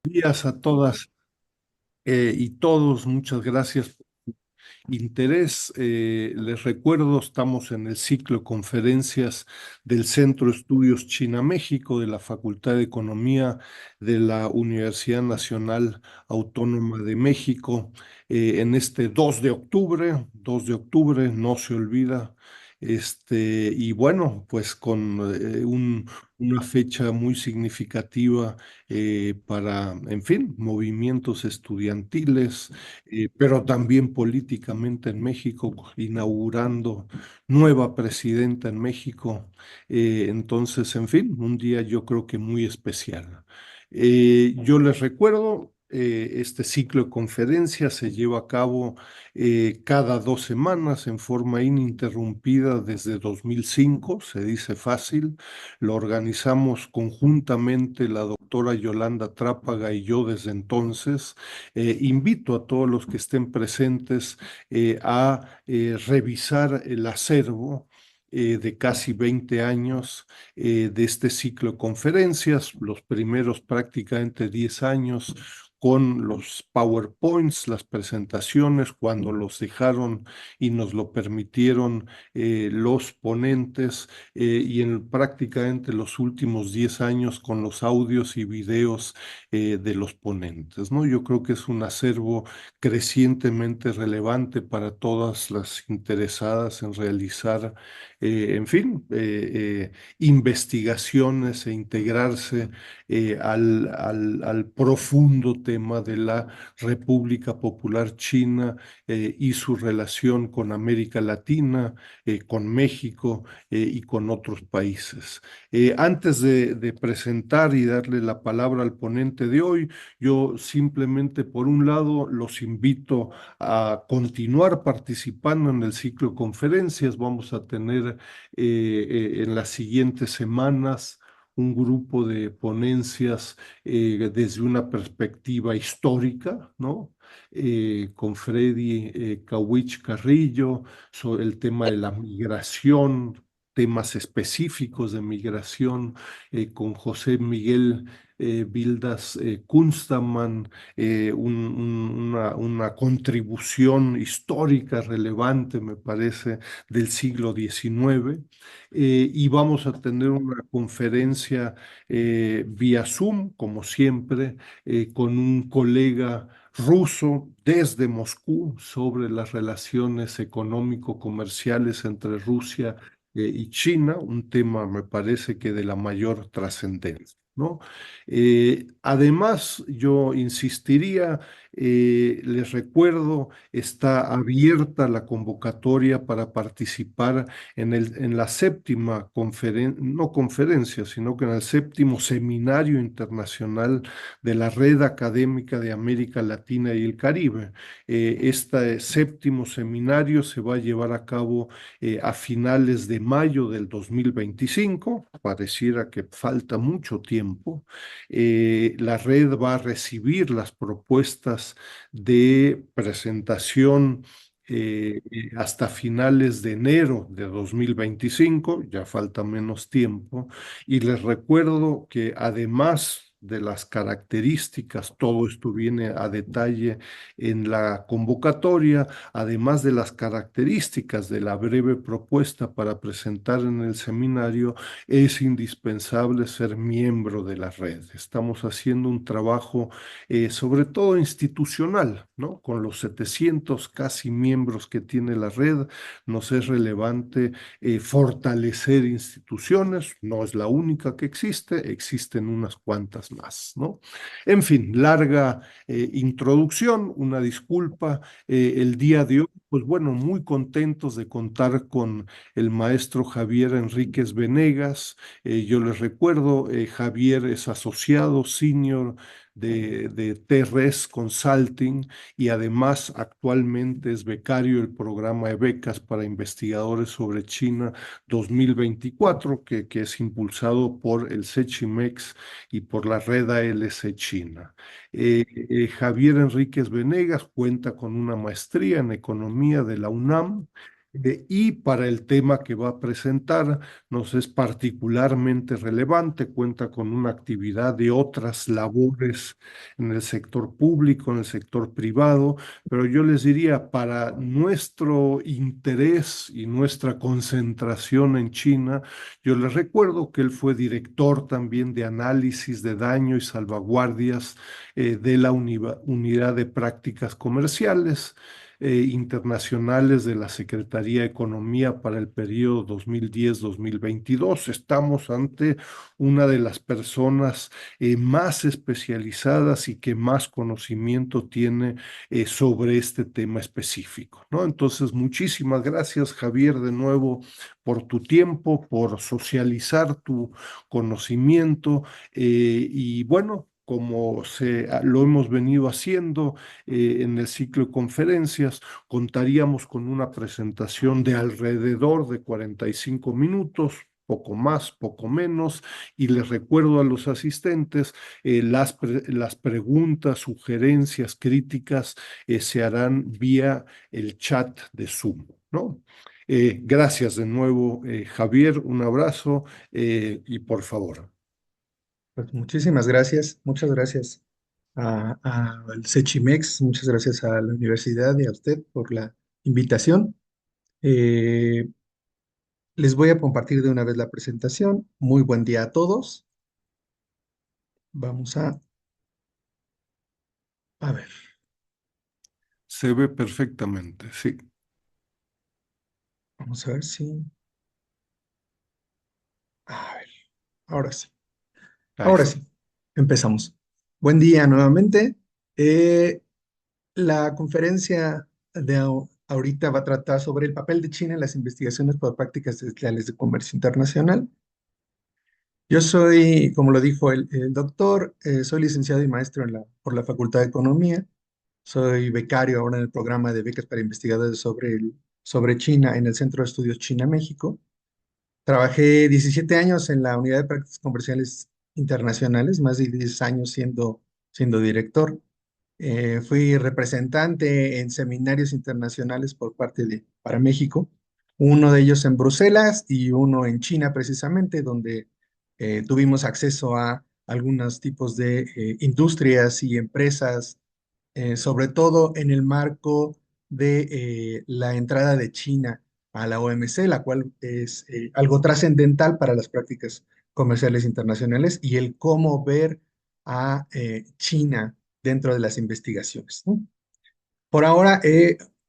Días a todas y todos, muchas gracias por su interés. Les recuerdo, estamos en el ciclo de conferencias del Centro de Estudios China-México de la Facultad de Economía de la Universidad Nacional Autónoma de México en este 2 de octubre, no se olvida. Y bueno, pues con una fecha muy significativa para, en fin, movimientos estudiantiles, pero también políticamente en México, inaugurando nueva presidenta en México. Entonces, en fin, un día yo creo que muy especial. Yo les recuerdo, este ciclo de conferencias se lleva a cabo cada 2 semanas en forma ininterrumpida desde 2005, se dice fácil. Lo organizamos conjuntamente la doctora Yolanda Trápaga y yo desde entonces. Invito a todos los que estén presentes a revisar el acervo de casi 20 años de este ciclo de conferencias, los primeros prácticamente 10 años con los PowerPoints, las presentaciones, cuando los dejaron y nos lo permitieron los ponentes, y en prácticamente los últimos 10 años con los audios y videos de los ponentes, ¿no? Yo creo que es un acervo crecientemente relevante para todas las interesadas en realizar, en fin, investigaciones e integrarse al profundo tema de la República Popular China y su relación con América Latina, con México y con otros países. Antes de presentar y darle la palabra al ponente de hoy, yo simplemente, por un lado, los invito a continuar participando en el ciclo de conferencias. Vamos a tener en las siguientes semanas un grupo de ponencias desde una perspectiva histórica, ¿no? Con Freddy Kawich Carrillo, sobre el tema de la migración, temas específicos de migración, con José Miguel Vildas Kunstaman, una contribución histórica relevante, me parece, del siglo XIX. Y vamos a tener una conferencia vía Zoom, como siempre, con un colega ruso desde Moscú sobre las relaciones económico-comerciales entre Rusia y China, un tema me parece que de la mayor trascendencia, ¿no? Además, yo insistiría, les recuerdo, está abierta la convocatoria para participar en la séptima conferencia, no conferencia, sino que en el séptimo seminario internacional de la Red Académica de América Latina y el Caribe. Este séptimo seminario se va a llevar a cabo a finales de mayo del 2025. Pareciera que falta mucho tiempo. La red va a recibir las propuestas de presentación hasta finales de enero de 2025, ya falta menos tiempo, y les recuerdo que además de las características, todo esto viene a detalle en la convocatoria, además de las características de la breve propuesta para presentar en el seminario, es indispensable ser miembro de la red. Estamos haciendo un trabajo sobre todo institucional, ¿no? Con los 700 casi miembros que tiene la red, nos es relevante fortalecer instituciones, no es la única que existe, existen unas cuantas más, ¿no? En fin, larga introducción, una disculpa. El día de hoy, pues bueno, muy contentos de contar con el maestro Javier Enríquez Venegas. Yo les recuerdo, Javier es asociado senior de TRS Consulting y además actualmente es becario del programa de becas para investigadores sobre China 2024, que es impulsado por el CECHIMEX y por la red ALC China. Javier Enríquez Venegas cuenta con una maestría en economía de la UNAM Y para el tema que va a presentar, nos es particularmente relevante, cuenta con una actividad de otras labores en el sector público, en el sector privado, pero yo les diría, para nuestro interés y nuestra concentración en China, yo les recuerdo que él fue director también de análisis de daño y salvaguardias de la Unidad de Prácticas Comerciales internacionales de la Secretaría de Economía para el periodo 2010-2022. Estamos ante una de las personas más especializadas y que más conocimiento tiene sobre este tema específico, ¿no? Entonces, muchísimas gracias, Javier, de nuevo por tu tiempo, por socializar tu conocimiento y bueno, como lo hemos venido haciendo en el ciclo de conferencias, contaríamos con una presentación de alrededor de 45 minutos, poco más, poco menos, y les recuerdo a los asistentes, las preguntas, sugerencias, críticas se harán vía el chat de Zoom, ¿no? Gracias de nuevo, Javier, un abrazo y por favor. Pues muchísimas gracias, muchas gracias al Sechimex, muchas gracias a la universidad y a usted por la invitación. Eh, Les voy a compartir de una vez la presentación. Muy buen día a todos. Vamos a ver, Se ve perfectamente, sí. vamos a ver si, a ver, ahora sí, Ahí ahora está. sí, empezamos. Buen día nuevamente. Eh, la conferencia de ahorita va a tratar sobre el papel de China en las investigaciones por prácticas desleales de comercio internacional. Yo soy, como lo dijo el doctor, soy licenciado y maestro por la Facultad de Economía. Soy becario ahora en el programa de becas para investigadores sobre China en el Centro de Estudios China-México. Trabajé 17 años en la Unidad de Prácticas Comerciales Internacionales, más de 10 años siendo director. Fui representante en seminarios internacionales para México, uno de ellos en Bruselas y uno en China precisamente, donde tuvimos acceso a algunos tipos de industrias y empresas, sobre todo en el marco de la entrada de China a la OMC, la cual es algo trascendental para las prácticas comerciales internacionales y el cómo ver a China dentro de las investigaciones, ¿no? Por ahora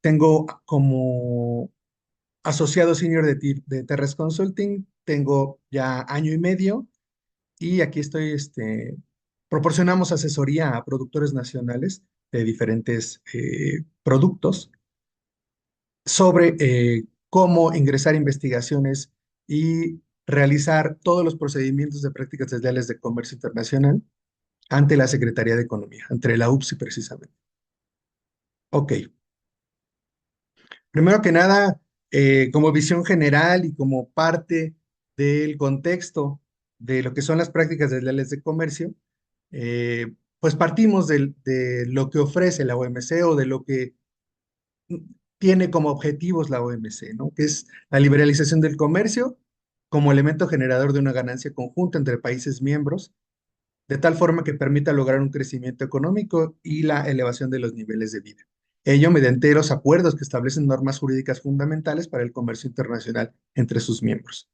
tengo como asociado senior de Terres Consulting, tengo ya año y medio y aquí estoy, proporcionamos asesoría a productores nacionales de diferentes productos sobre cómo ingresar a investigaciones y realizar todos los procedimientos de prácticas desleales de comercio internacional ante la Secretaría de Economía, ante la UPSI precisamente. Ok, primero que nada, como visión general y como parte del contexto de lo que son las prácticas desleales de comercio, pues partimos de lo que ofrece la OMC o de lo que tiene como objetivos la OMC, ¿no? Que es la liberalización del comercio como elemento generador de una ganancia conjunta entre países miembros, de tal forma que permita lograr un crecimiento económico y la elevación de los niveles de vida. Ello mediante los acuerdos que establecen normas jurídicas fundamentales para el comercio internacional entre sus miembros.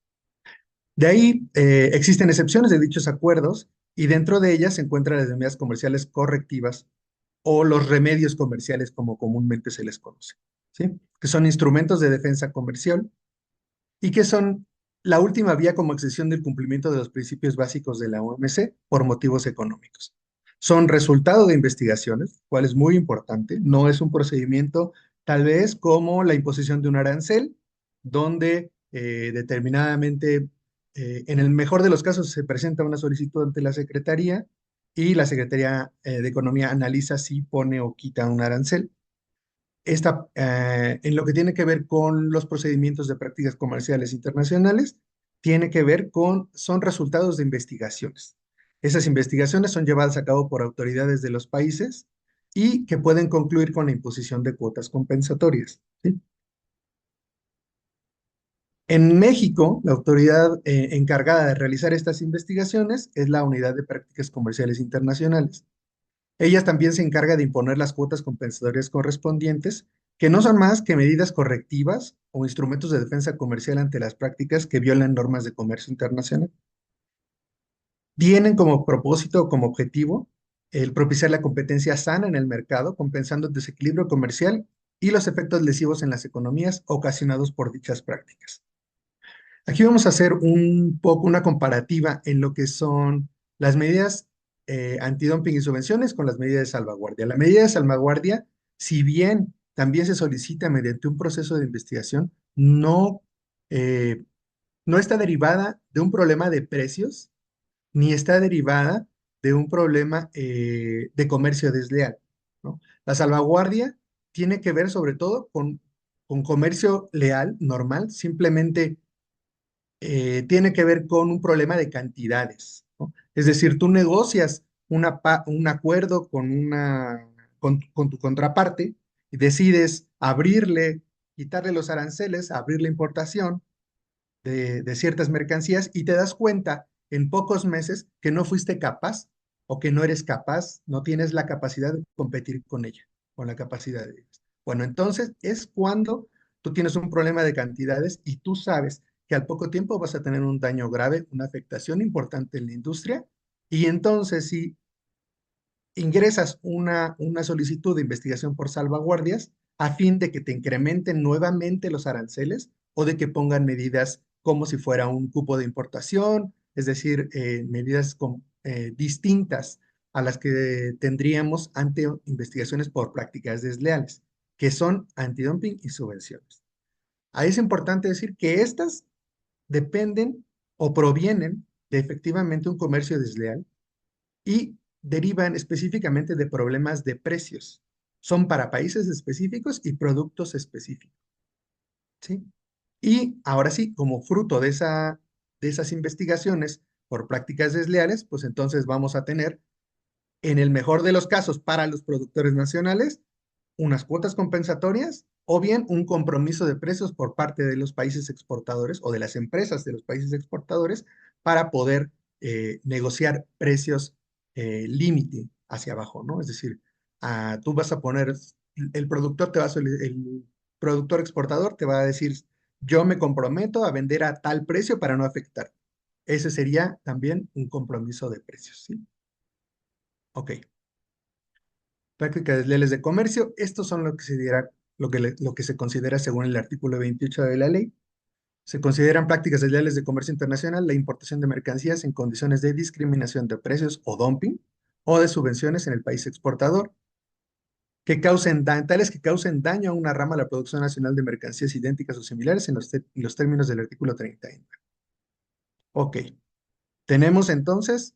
De ahí existen excepciones de dichos acuerdos y dentro de ellas se encuentran las medidas comerciales correctivas o los remedios comerciales como comúnmente se les conoce, ¿sí? Que son instrumentos de defensa comercial y que son la última vía como excepción del cumplimiento de los principios básicos de la OMC por motivos económicos. Son resultado de investigaciones, cual es muy importante, no es un procedimiento tal vez como la imposición de un arancel, donde determinadamente, en el mejor de los casos, se presenta una solicitud ante la Secretaría y la Secretaría de Economía analiza si pone o quita un arancel. En lo que tiene que ver con los procedimientos de prácticas comerciales internacionales, tiene que ver son resultados de investigaciones. Esas investigaciones son llevadas a cabo por autoridades de los países y que pueden concluir con la imposición de cuotas compensatorias, ¿sí? En México, la autoridad encargada de realizar estas investigaciones es la Unidad de Prácticas Comerciales Internacionales. Ella también se encarga de imponer las cuotas compensatorias correspondientes, que no son más que medidas correctivas o instrumentos de defensa comercial ante las prácticas que violan normas de comercio internacional. Tienen como propósito o como objetivo el propiciar la competencia sana en el mercado, compensando el desequilibrio comercial y los efectos lesivos en las economías ocasionados por dichas prácticas. Aquí vamos a hacer un poco una comparativa en lo que son las medidas antidumping y subvenciones con las medidas de salvaguardia. La medida de salvaguardia, si bien también se solicita mediante un proceso de investigación, eh, no está derivada de un problema de precios, ni está derivada de un problema de comercio desleal, ¿no? La salvaguardia tiene que ver sobre todo con comercio leal, normal, simplemente tiene que ver con un problema de cantidades, ¿no? Es decir, tú negocias un acuerdo con tu contraparte y decides quitarle los aranceles, abrir la importación de ciertas mercancías y te das cuenta en pocos meses que no fuiste capaz o que no eres capaz, no tienes la capacidad de competir con ella, con la capacidad de ellos. Bueno, entonces es cuando tú tienes un problema de cantidades y tú sabes que al poco tiempo vas a tener un daño grave, una afectación importante en la industria y entonces si ingresas una solicitud de investigación por salvaguardias a fin de que te incrementen nuevamente los aranceles o de que pongan medidas como si fuera un cupo de importación, es decir, medidas distintas a las que tendríamos ante investigaciones por prácticas desleales, que son antidumping y subvenciones. Ahí es importante decir que estas dependen o provienen de efectivamente un comercio desleal y derivan específicamente de problemas de precios. Son para países específicos y productos específicos, ¿sí? Y ahora sí, como fruto de esas investigaciones por prácticas desleales, pues entonces vamos a tener, en el mejor de los casos, para los productores nacionales, unas cuotas compensatorias o bien un compromiso de precios por parte de los países exportadores o de las empresas de los países exportadores para poder negociar precios límite hacia abajo, ¿no? Es decir, tú vas a poner, el productor exportador te va a decir, yo me comprometo a vender a tal precio para no afectar. Ese sería también un compromiso de precios, ¿sí? Ok. Prácticas desleales de comercio, estos son lo que se considera según el artículo 28 de la ley. Se consideran prácticas desleales de comercio internacional la importación de mercancías en condiciones de discriminación de precios o dumping o de subvenciones en el país exportador, tales que causen daño a una rama de la producción nacional de mercancías idénticas o similares en los términos del artículo 39. Ok, tenemos entonces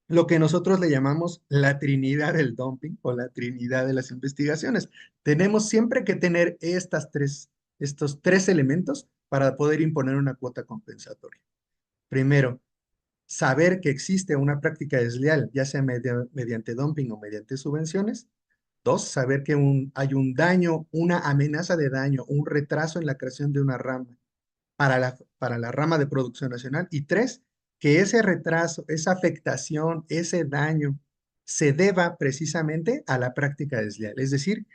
lo que nosotros le llamamos la trinidad del dumping o la trinidad de las investigaciones. Tenemos siempre que tener estos tres elementos para poder imponer una cuota compensatoria. Primero, saber que existe una práctica desleal, ya sea mediante dumping o mediante subvenciones. Dos, saber que hay un daño, una amenaza de daño, un retraso en la creación de una rama para la rama de producción nacional. Y tres, que ese retraso, esa afectación, ese daño se deba precisamente a la práctica desleal. Es decir,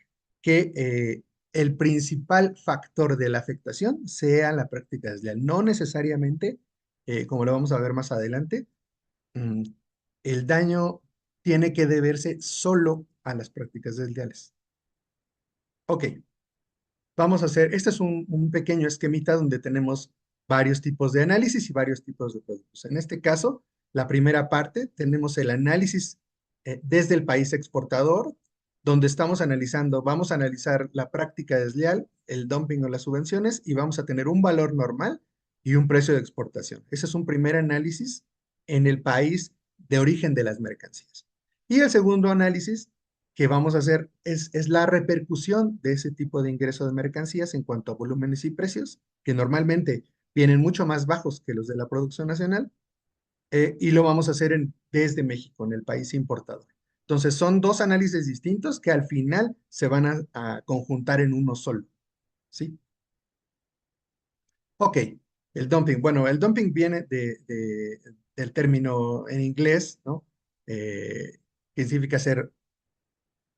que el principal factor de la afectación sea la práctica desleal. No necesariamente, como lo vamos a ver más adelante, mm, el daño tiene que deberse solo a las prácticas desleales. Ok, vamos a hacer, este es un pequeño esquemita donde tenemos varios tipos de análisis y varios tipos de productos. En este caso, la primera parte, tenemos el análisis desde el país exportador, donde vamos a analizar la práctica desleal, el dumping o las subvenciones, y vamos a tener un valor normal y un precio de exportación. Ese es un primer análisis en el país de origen de las mercancías. Y el segundo análisis que vamos a hacer es la repercusión de ese tipo de ingreso de mercancías en cuanto a volúmenes y precios, que normalmente vienen mucho más bajos que los de la producción nacional, y lo vamos a hacer desde México, en el país importador. Entonces, son dos análisis distintos que al final se van a conjuntar en uno solo, ¿sí? Ok, el dumping. Bueno, el dumping viene del término en inglés, ¿no? Que significa hacer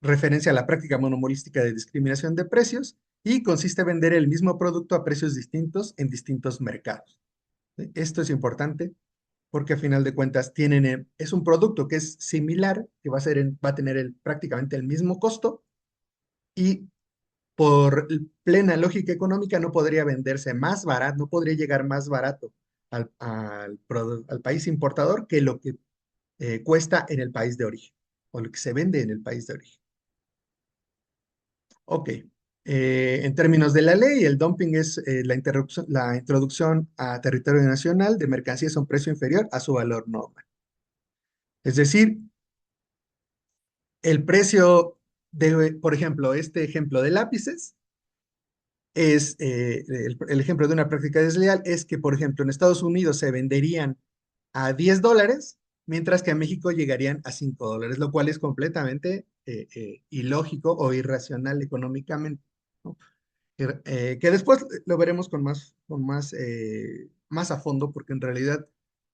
referencia a la práctica monopolística de discriminación de precios y consiste en vender el mismo producto a precios distintos en distintos mercados. ¿Sí? Esto es importante porque a final de cuentas es un producto que es similar, que va a tener prácticamente el mismo costo y por plena lógica económica no podría venderse más barato, no podría llegar más barato al país importador que lo que cuesta en el país de origen o lo que se vende en el país de origen. Ok. En términos de la ley, el dumping es la introducción a territorio nacional de mercancías a un precio inferior a su valor normal. Es decir, el precio por ejemplo, este ejemplo de lápices el ejemplo de una práctica desleal es que, por ejemplo, en Estados Unidos se venderían a $10, mientras que a México llegarían a $5, lo cual es completamente ilógico o irracional económicamente, ¿no? Que después lo veremos más a fondo, porque en realidad,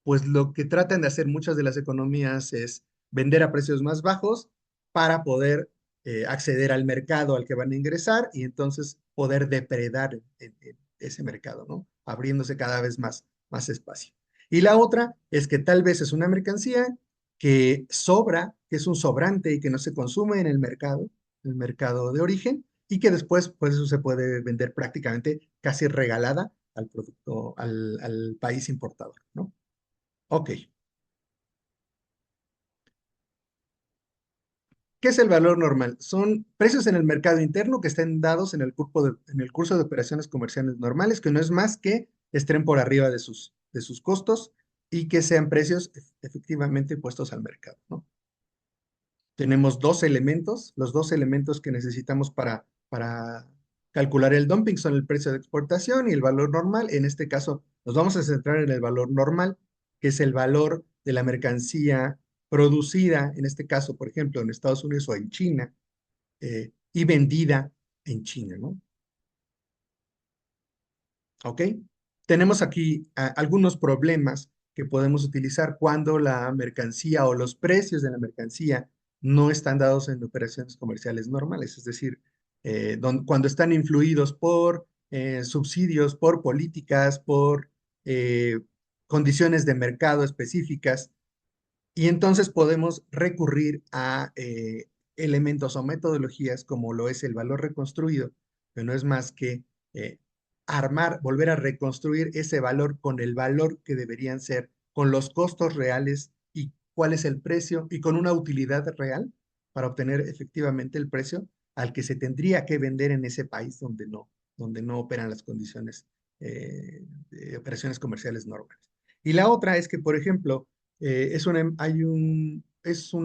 pues lo que tratan de hacer muchas de las economías es vender a precios más bajos para poder acceder al mercado al que van a ingresar y entonces poder depredar en ese mercado, ¿no? Abriéndose cada vez más espacio. Y la otra es que tal vez es una mercancía que sobra, que es un sobrante y que no se consume en el mercado de origen y que después, pues eso se puede vender prácticamente casi regalada al producto, al país importador, ¿no? Ok. ¿Qué es el valor normal? Son precios en el mercado interno que estén dados en el curso de operaciones comerciales normales, que no es más que estén por arriba de sus costos y que sean precios efectivamente puestos al mercado, ¿no? Tenemos dos elementos. Los dos elementos que necesitamos para calcular el dumping son el precio de exportación y el valor normal. En este caso, nos vamos a centrar en el valor normal, que es el valor de la mercancía producida, en este caso, por ejemplo, en Estados Unidos o en China, y vendida en China, ¿no? ¿Ok? Tenemos aquí algunos problemas que podemos utilizar cuando la mercancía o los precios de la mercancía no están dados en operaciones comerciales normales, es decir, cuando están influidos por subsidios, por políticas, por eh, condiciones de mercado específicas y entonces podemos recurrir a elementos o metodologías como lo es el valor reconstruido, que no es más que eh, volver a reconstruir ese valor con el valor que deberían ser, con los costos reales y cuál es el precio y con una utilidad real para obtener efectivamente el precio al que se tendría que vender en ese país donde no operan las condiciones de operaciones comerciales normales. Y la otra es que, por ejemplo, es una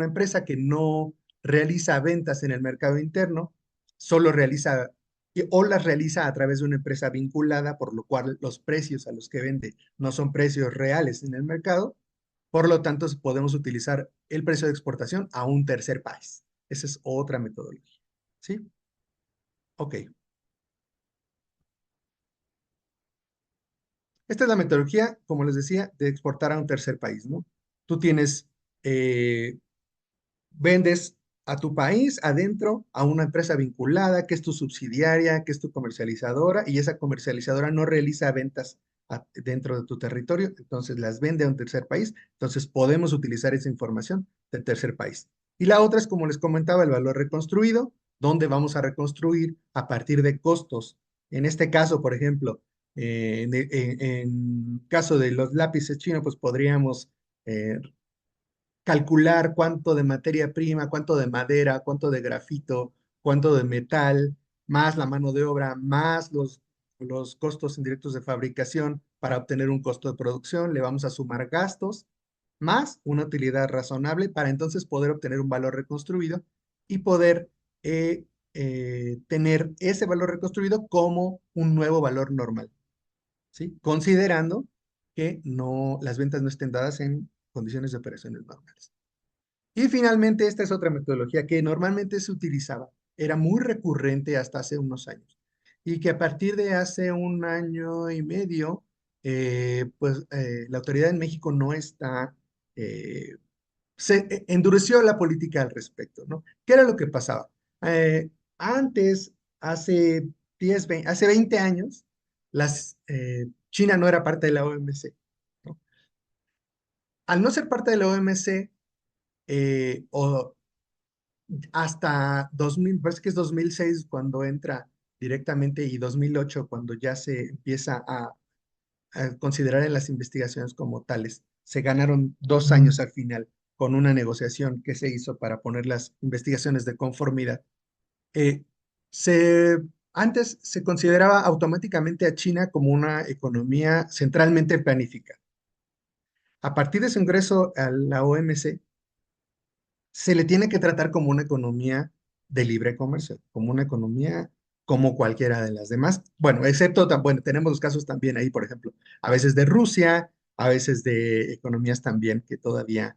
empresa que no realiza ventas en el mercado interno, solo realiza o las realiza a través de una empresa vinculada, por lo cual los precios a los que vende no son precios reales en el mercado. Por lo tanto, podemos utilizar el precio de exportación a un tercer país. Esa es otra metodología. ¿Sí? Ok. Esta es la metodología, como les decía, de exportar a un tercer país, ¿no? Tú eh, vendes a tu país adentro a una empresa vinculada, que es tu subsidiaria, que es tu comercializadora, y esa comercializadora no realiza ventas dentro de tu territorio, entonces las vende a un tercer país, entonces podemos utilizar esa información del tercer país. Y la otra es, como les comentaba, el valor reconstruido, donde vamos a reconstruir a partir de costos. En este caso, por ejemplo, en caso de los lápices chinos, pues podríamos calcular cuánto de materia prima, cuánto de madera, cuánto de grafito, cuánto de metal, más la mano de obra, más los costos indirectos de fabricación para obtener un costo de producción. Le vamos a sumar gastos más una utilidad razonable para entonces poder obtener un valor reconstruido y poder tener ese valor reconstruido como un nuevo valor normal, ¿sí? Considerando que las ventas no estén dadas en condiciones de operaciones normales. Y finalmente, esta es otra metodología que normalmente se utilizaba, era muy recurrente hasta hace unos años, y que a partir de hace un año y medio, la autoridad en México no está, endureció la política al respecto, ¿no? ¿Qué era lo que pasaba? Eh, Antes, hace hace 20 años, China no era parte de la OMC, ¿no? Al no ser parte de la OMC, o hasta 2000, parece que es 2006 cuando entra directamente y 2008 cuando ya se empieza a considerar en las investigaciones como tales. Se ganaron 2 años al final con una negociación que se hizo para poner las investigaciones de conformidad. Eh, se, Antes se consideraba automáticamente a China como una economía centralmente planificada. A partir de su ingreso a la OMC, se le tiene que tratar como una economía de libre comercio, como una economía como cualquiera de las demás. Bueno, excepto, bueno, tenemos los casos también ahí, por ejemplo, a veces de Rusia, a veces de economías también que todavía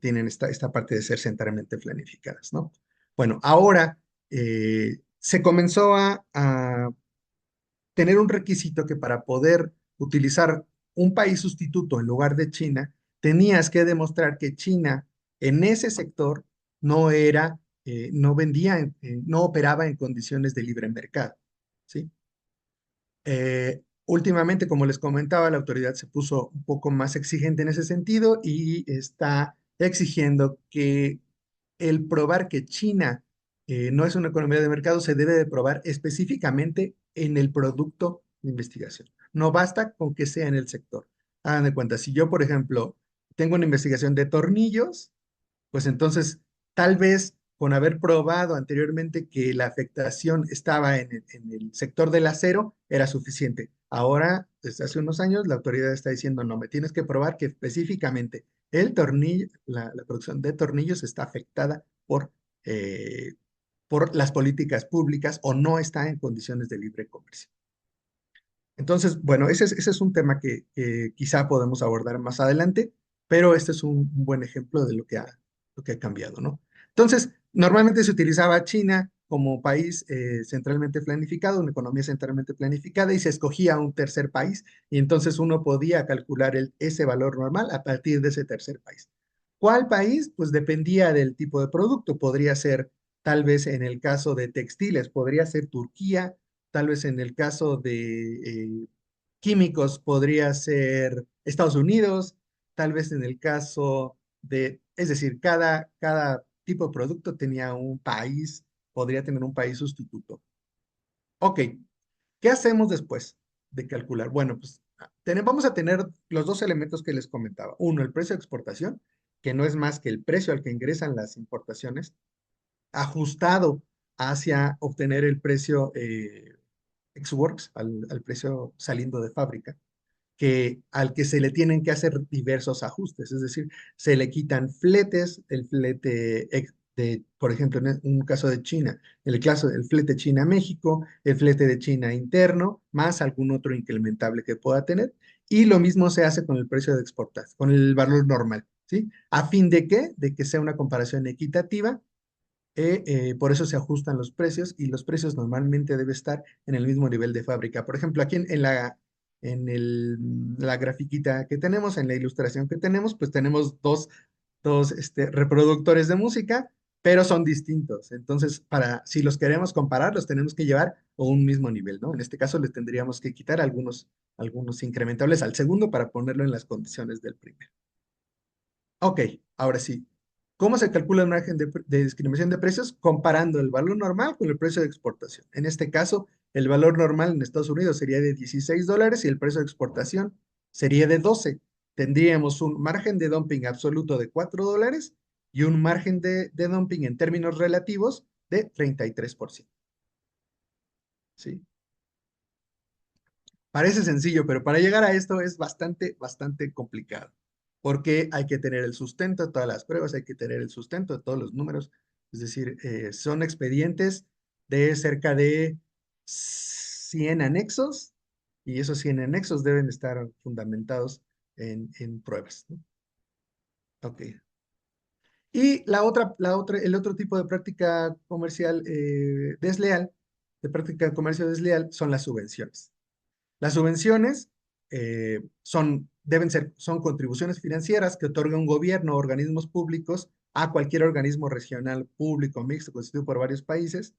tienen esta parte de ser centralmente planificadas, ¿no? Bueno, ahora se comenzó a tener un requisito que para poder utilizar un país sustituto en lugar de China, tenías que demostrar que China en ese sector no era, no vendía, no operaba en condiciones de libre mercado, ¿sí? Últimamente, como les comentaba, la autoridad se puso un poco más exigente en ese sentido y está exigiendo que el probar que China no es una economía de mercado se debe de probar específicamente en el producto de investigación. No basta con que sea en el sector. Hagan de cuenta, si yo, por ejemplo, tengo una investigación de tornillos, pues entonces tal vez con haber probado anteriormente que la afectación estaba en el sector del acero, era suficiente. Ahora, desde hace unos años, la autoridad está diciendo, no, me tienes que probar que específicamente el tornillo, la producción de tornillos está afectada eh, por las políticas públicas o no está en condiciones de libre comercio. Entonces, bueno, ese es un tema que quizá podemos abordar más adelante, pero este es un buen ejemplo de lo que ha cambiado, ¿no? Entonces, normalmente se utilizaba China como país centralmente planificado, una economía centralmente planificada, y se escogía un tercer país, y entonces uno podía calcular ese valor normal a partir de ese tercer país. ¿Cuál país? Pues dependía del tipo de producto. Podría ser, tal vez en el caso de textiles, podría ser Turquía, tal vez en el caso de químicos podría ser Estados Unidos, tal vez en el caso de, es decir, cada tipo de producto tenía un país, podría tener un país sustituto. Ok, ¿qué hacemos después de calcular? Bueno, pues vamos a tener los dos elementos que les comentaba. Uno, el precio de exportación, que no es más que el precio al que ingresan las importaciones, ajustado hacia obtener el precio ex-works, al precio saliendo de fábrica, al que se le tienen que hacer diversos ajustes, es decir, se le quitan fletes, el flete por ejemplo, en un caso de China, el caso del flete China-México, el flete de China interno, más algún otro incrementable que pueda tener, y lo mismo se hace con el precio de exportación, con el valor normal, ¿sí? ¿A fin de qué? De que sea una comparación equitativa. Por eso se ajustan los precios y los precios normalmente deben estar en el mismo nivel de fábrica. Por ejemplo, aquí la grafiquita que tenemos, en la ilustración que tenemos, pues tenemos dos reproductores de música, pero son distintos. Entonces, si los queremos comparar, los tenemos que llevar a un mismo nivel, ¿no? En este caso, les tendríamos que quitar algunos incrementables al segundo para ponerlo en las condiciones del primero. Ok, ahora sí. ¿Cómo se calcula el margen de discriminación de precios? Comparando el valor normal con el precio de exportación. En este caso, el valor normal en Estados Unidos sería de $16 y el precio de exportación sería de 12. Tendríamos un margen de dumping absoluto de $4 y un margen de dumping en términos relativos de 33%. ¿Sí? Parece sencillo, pero para llegar a esto es bastante, bastante complicado, porque hay que tener el sustento de todas las pruebas, hay que tener el sustento de todos los números, es decir, son expedientes de cerca de 100 anexos y esos 100 anexos deben estar fundamentados en pruebas, ¿no? Ok. Y el otro tipo de práctica comercial desleal de práctica de comercio desleal son las subvenciones. Las subvenciones son contribuciones financieras que otorga un gobierno o organismos públicos a cualquier organismo regional público mixto constituido por varios países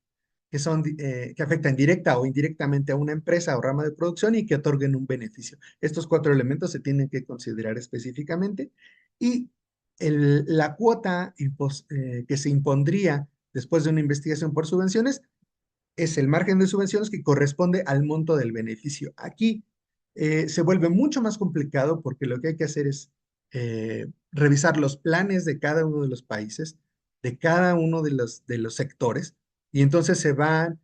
que afectan directa o indirectamente a una empresa o rama de producción y que otorguen un beneficio. Estos cuatro elementos se tienen que considerar específicamente y la cuota que se impondría después de una investigación por subvenciones es el margen de subvenciones que corresponde al monto del beneficio. Aquí se vuelve mucho más complicado porque lo que hay que hacer es revisar los planes de cada uno de los países, de cada uno de los sectores, y entonces se van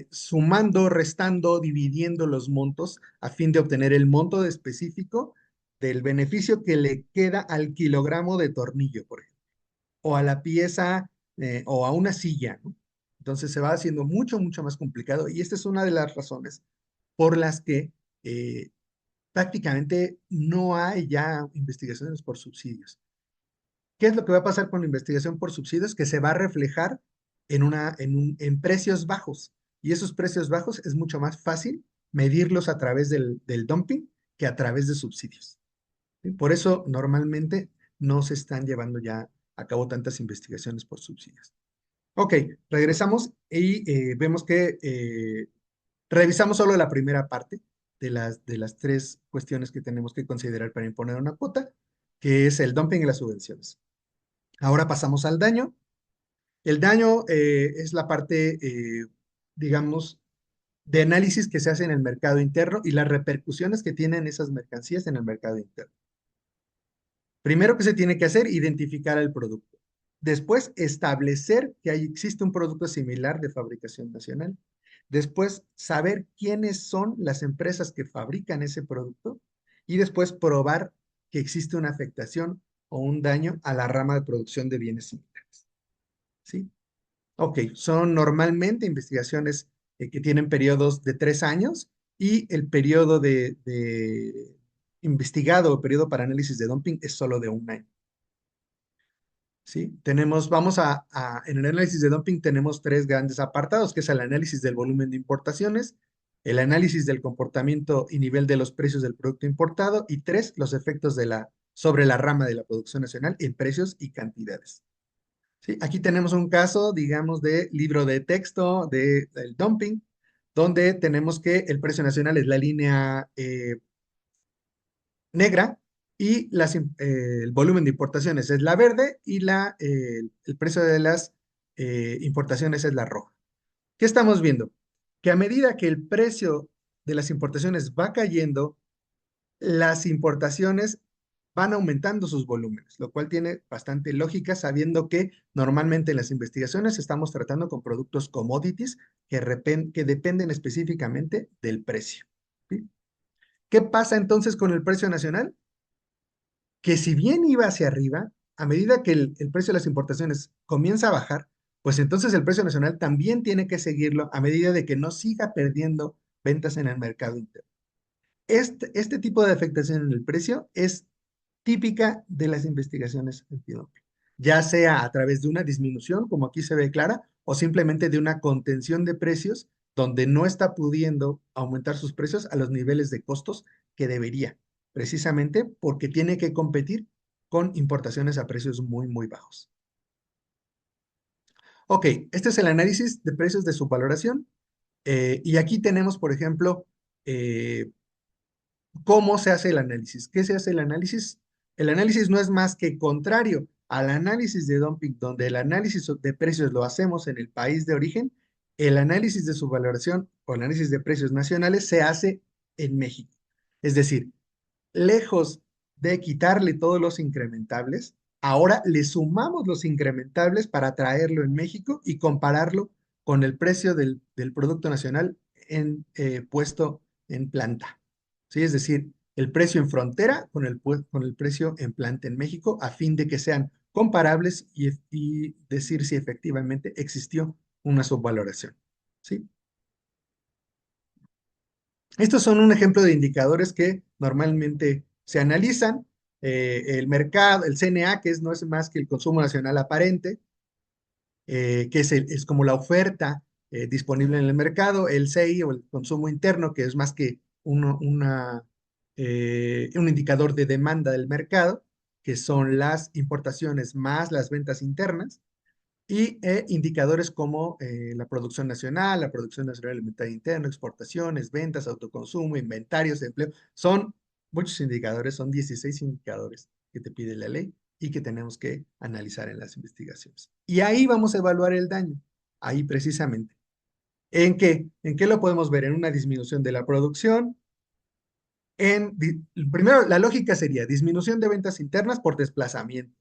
sumando, restando, dividiendo los montos a fin de obtener el monto específico del beneficio que le queda al kilogramo de tornillo, por ejemplo, o a la pieza o a una silla, ¿no? Entonces se va haciendo mucho, mucho más complicado y esta es una de las razones por las que eh, prácticamente no hay ya investigaciones por subsidios. ¿Qué es lo que va a pasar con la investigación por subsidios? Que se va a reflejar en precios bajos y esos precios bajos es mucho más fácil medirlos a través del dumping que a través de subsidios. ¿Sí? Por eso normalmente no se están llevando ya a cabo tantas investigaciones por subsidios. Ok, regresamos y vemos que revisamos solo la primera parte de las tres cuestiones que tenemos que considerar para imponer una cuota, que es el dumping y las subvenciones. Ahora pasamos al daño. El daño es la parte, digamos, de análisis que se hace en el mercado interno y las repercusiones que tienen esas mercancías en el mercado interno. Primero que se tiene que hacer, identificar el producto. Después, establecer que existe un producto similar de fabricación nacional. Después, saber quiénes son las empresas que fabrican ese producto. Y después, probar que existe una afectación o un daño a la rama de producción de bienes similares. ¿Sí? Ok, son normalmente investigaciones que tienen periodos de 3 años y el periodo de investigado o periodo para análisis de dumping es solo de 1 año. ¿Sí? En el análisis de dumping tenemos tres grandes apartados, que es el análisis del volumen de importaciones, el análisis del comportamiento y nivel de los precios del producto importado y tres, los efectos sobre la rama de la producción nacional en precios y cantidades. ¿Sí? Aquí tenemos un caso, digamos, de libro de texto del dumping, donde tenemos que el precio nacional es la línea negra y el volumen de importaciones es la verde y el precio de las importaciones es la roja. ¿Qué estamos viendo? Que a medida que el precio de las importaciones va cayendo, las importaciones van aumentando sus volúmenes, lo cual tiene bastante lógica sabiendo que normalmente en las investigaciones estamos tratando con productos commodities que dependen específicamente del precio. ¿Sí? ¿Qué pasa entonces con el precio nacional? Que si bien iba hacia arriba, a medida que el precio de las importaciones comienza a bajar, pues entonces el precio nacional también tiene que seguirlo a medida de que no siga perdiendo ventas en el mercado interno. Este tipo de afectación en el precio es típica de las investigaciones antidumping, ya sea a través de una disminución, como aquí se ve clara, o simplemente de una contención de precios donde no está pudiendo aumentar sus precios a los niveles de costos que debería, precisamente porque tiene que competir con importaciones a precios muy, muy bajos. Ok, este es el análisis de precios de subvaloración. Y aquí tenemos, por ejemplo, eh, ¿cómo se hace el análisis? ¿Qué se hace el análisis? El análisis no es más que contrario al análisis de dumping, donde el análisis de precios lo hacemos en el país de origen, el análisis de subvaloración o análisis de precios nacionales se hace en México. Es decir, lejos de quitarle todos los incrementables, ahora le sumamos los incrementables para traerlo en México y compararlo con el precio del Producto Nacional puesto en planta. ¿Sí? Es decir, el precio en frontera con el precio en planta en México a fin de que sean comparables y decir si efectivamente existió una subvaloración. ¿Sí? Estos son un ejemplo de indicadores que normalmente se analizan. El mercado, el CNA, que no es más que el consumo nacional aparente, que es como la oferta disponible en el mercado, el CI o el consumo interno, que es más que un indicador de demanda del mercado, que son las importaciones más las ventas internas, y indicadores como la producción nacional alimentaria interna, exportaciones, ventas, autoconsumo, inventarios, empleo. Son muchos indicadores, son 16 indicadores que te pide la ley y que tenemos que analizar en las investigaciones. Y ahí vamos a evaluar el daño, ahí precisamente. ¿En qué? ¿En qué lo podemos ver? En una disminución de la producción. Primero, la lógica sería disminución de ventas internas por desplazamiento.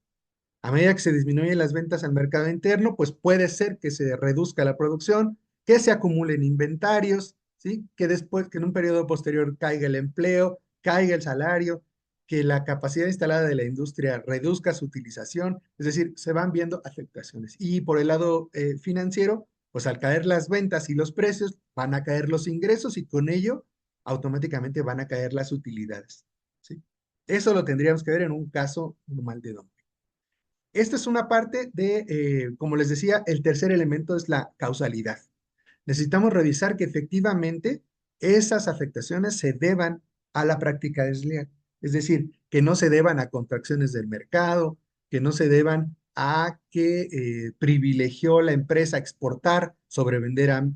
A medida que se disminuyen las ventas al mercado interno, pues puede ser que se reduzca la producción, que se acumulen inventarios, ¿sí? Que después, que en un periodo posterior caiga el empleo, caiga el salario, que la capacidad instalada de la industria reduzca su utilización, es decir, se van viendo afectaciones. Y por el lado financiero, pues al caer las ventas y los precios, van a caer los ingresos y con ello automáticamente van a caer las utilidades, ¿sí? Eso lo tendríamos que ver en un caso normal de dumping. Esta es una parte de, como les decía, el tercer elemento es la causalidad. Necesitamos revisar que efectivamente esas afectaciones se deban a la práctica desleal, es decir, que no se deban a contracciones del mercado, que no se deban a que privilegió la empresa exportar sobre vender al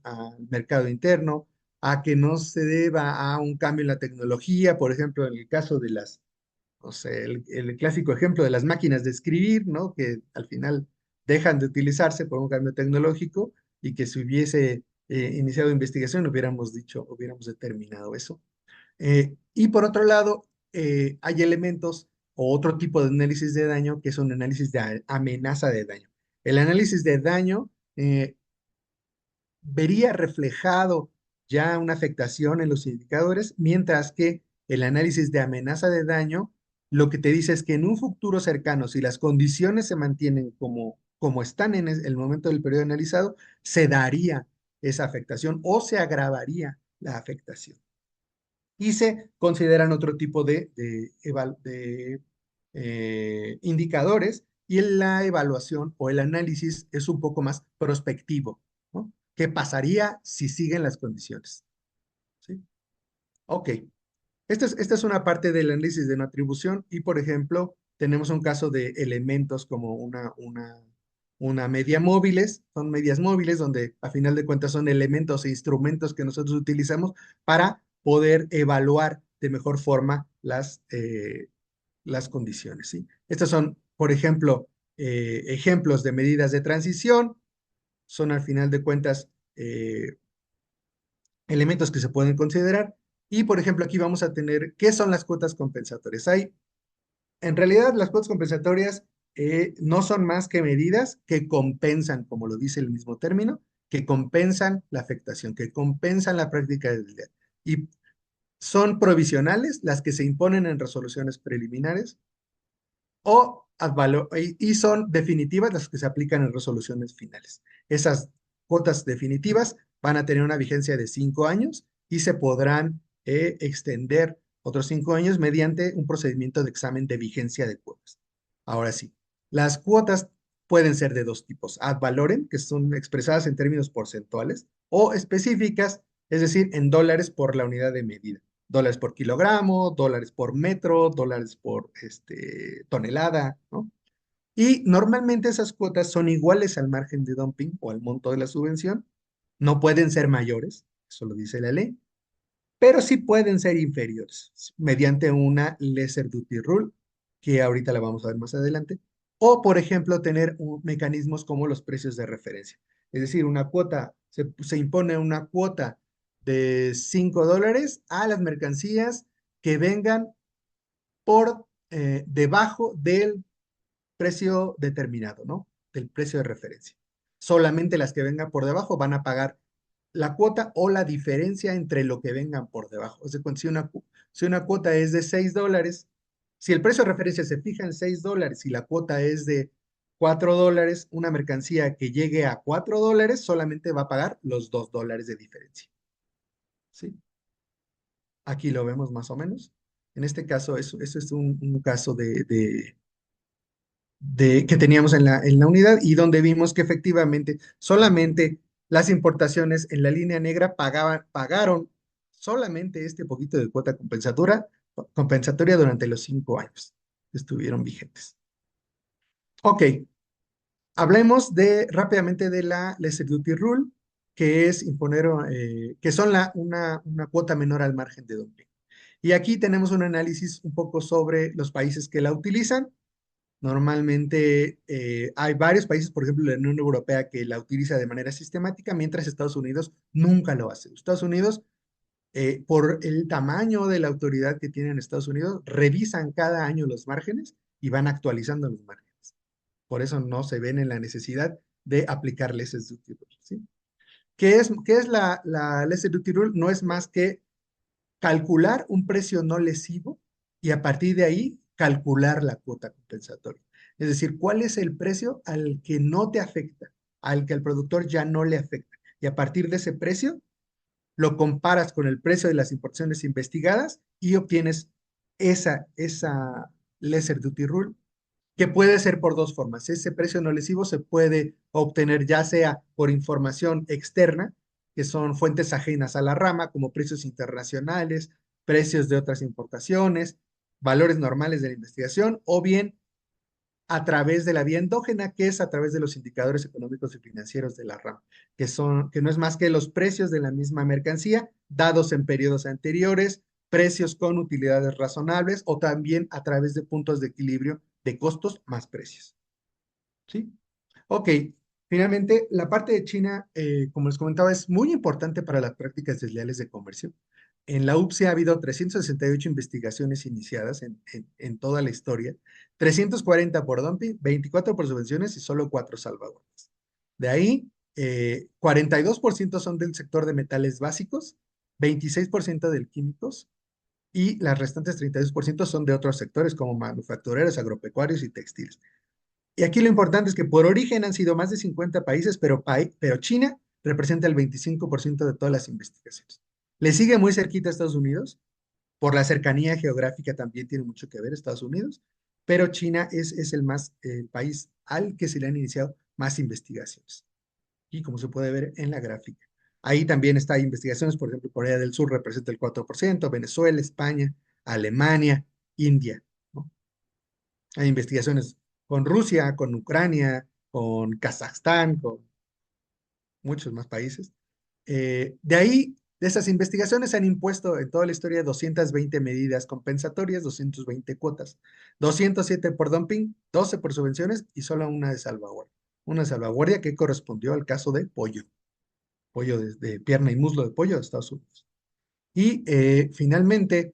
mercado interno, a que no se deba a un cambio en la tecnología, por ejemplo, en el caso de las o sea, el clásico ejemplo de las máquinas de escribir, ¿no? Que al final dejan de utilizarse por un cambio tecnológico y que si hubiese iniciado investigación hubiéramos dicho, hubiéramos determinado eso. Y por otro lado, hay elementos o otro tipo de análisis de daño que son análisis de amenaza de daño. El análisis de daño vería reflejado ya una afectación en los indicadores, mientras que el análisis de amenaza de daño lo que te dice es que en un futuro cercano, si las condiciones se mantienen como están en el momento del periodo analizado, se daría esa afectación o se agravaría la afectación. Y se consideran otro tipo de indicadores y la evaluación o el análisis es un poco más prospectivo, ¿no? ¿Qué pasaría si siguen las condiciones? ¿Sí? Ok. Esta es una parte del análisis de una atribución y, por ejemplo, tenemos un caso de elementos como una media móviles, son medias móviles donde a final de cuentas son elementos e instrumentos que nosotros utilizamos para poder evaluar de mejor forma las condiciones, ¿sí? Estos son, por ejemplo, ejemplos de medidas de transición, son al final de cuentas elementos que se pueden considerar. Y, por ejemplo, aquí vamos a tener, ¿qué son las cuotas compensatorias? En realidad, las cuotas compensatorias no son más que medidas que compensan, como lo dice el mismo término, que compensan la afectación, que compensan la práctica del día. Y son provisionales, las que se imponen en resoluciones preliminares, y son definitivas las que se aplican en resoluciones finales. Esas cuotas definitivas van a tener una vigencia de 5 años y se podrán extender otros 5 años mediante un procedimiento de examen de vigencia de cuotas. Ahora sí, las cuotas pueden ser de dos tipos: ad valorem, que son expresadas en términos porcentuales, o específicas, es decir, en dólares por la unidad de medida. Dólares por kilogramo, dólares por metro, dólares por tonelada, ¿no? Y normalmente esas cuotas son iguales al margen de dumping o al monto de la subvención. No pueden ser mayores, eso lo dice la ley, pero sí pueden ser inferiores mediante una lesser duty rule, que ahorita la vamos a ver más adelante, o por ejemplo tener mecanismos como los precios de referencia. Es decir, se impone una cuota de $5 a las mercancías que vengan por debajo del precio determinado, ¿no? Del precio de referencia. Solamente las que vengan por debajo van a pagar la cuota o la diferencia entre lo que vengan por debajo. O sea, si una cuota es de $6, si el precio de referencia se fija en $6 y la cuota es de $4, una mercancía que llegue a $4 solamente va a pagar los $2 de diferencia. ¿Sí? Aquí lo vemos más o menos. En este caso, eso es un caso que teníamos en la unidad y donde vimos que efectivamente solamente Las importaciones en la línea negra pagaron solamente este poquito de cuota compensatoria durante los 5 años que estuvieron vigentes. Ok, hablemos rápidamente de la Lesser Duty Rule, que es imponer, que son una cuota menor al margen de dumping. Y aquí tenemos un análisis un poco sobre los países que la utilizan. Normalmente hay varios países, por ejemplo, la Unión Europea, que la utiliza de manera sistemática, mientras Estados Unidos nunca lo hace. Estados Unidos, por el tamaño de la autoridad que tiene en Estados Unidos, revisan cada año los márgenes y van actualizando los márgenes. Por eso no se ven en la necesidad de aplicarles ese duty rule, ¿sí? ¿Qué es la Lesser Duty Rule? No es más que calcular un precio no lesivo y a partir de ahí calcular la cuota compensatoria. Es decir, ¿cuál es el precio al que no te afecta, al que al productor ya no le afecta? Y a partir de ese precio lo comparas con el precio de las importaciones investigadas y obtienes esa Lesser Duty Rule, que puede ser por dos formas. Ese precio no lesivo se puede obtener ya sea por información externa, que son fuentes ajenas a la rama, como precios internacionales, precios de otras importaciones, valores normales de la investigación, o bien a través de la vía endógena, que es a través de los indicadores económicos y financieros de la rama, que no es más que los precios de la misma mercancía dados en periodos anteriores, precios con utilidades razonables o también a través de puntos de equilibrio de costos más precios. ¿Sí? Ok, finalmente, la parte de China, como les comentaba, es muy importante para las prácticas desleales de comercio. En la UPSI ha habido 368 investigaciones iniciadas en toda la historia, 340 por dumping, 24 por subvenciones y solo 4 salvaguardas. De ahí, 42% son del sector de metales básicos, 26% del químicos y las restantes 32% son de otros sectores como manufactureros, agropecuarios y textiles. Y aquí lo importante es que por origen han sido más de 50 países, pero China representa el 25% de todas las investigaciones. Le sigue muy cerquita a Estados Unidos, por la cercanía geográfica también tiene mucho que ver Estados Unidos, pero China es el país al que se le han iniciado más investigaciones. Y como se puede ver en la gráfica. Ahí también está investigaciones, por ejemplo, Corea del Sur representa el 4%, Venezuela, España, Alemania, India, ¿no? Hay investigaciones con Rusia, con Ucrania, con Kazajstán, con muchos más países. De ahí, de esas investigaciones, se han impuesto en toda la historia 220 medidas compensatorias, 220 cuotas, 207 por dumping, 12 por subvenciones y solo una de salvaguardia. Una salvaguardia que correspondió al caso de pollo de pierna y muslo de pollo de Estados Unidos. Y finalmente,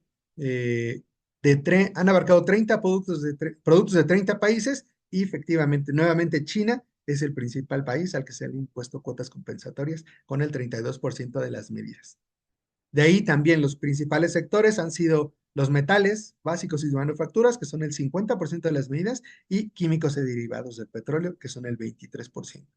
han abarcado 30 productos de 30 países y efectivamente, nuevamente China es el principal país al que se han impuesto cuotas compensatorias con el 32% de las medidas. De ahí también los principales sectores han sido los metales básicos y de manufacturas, que son el 50% de las medidas, y químicos y derivados del petróleo, que son el 23%.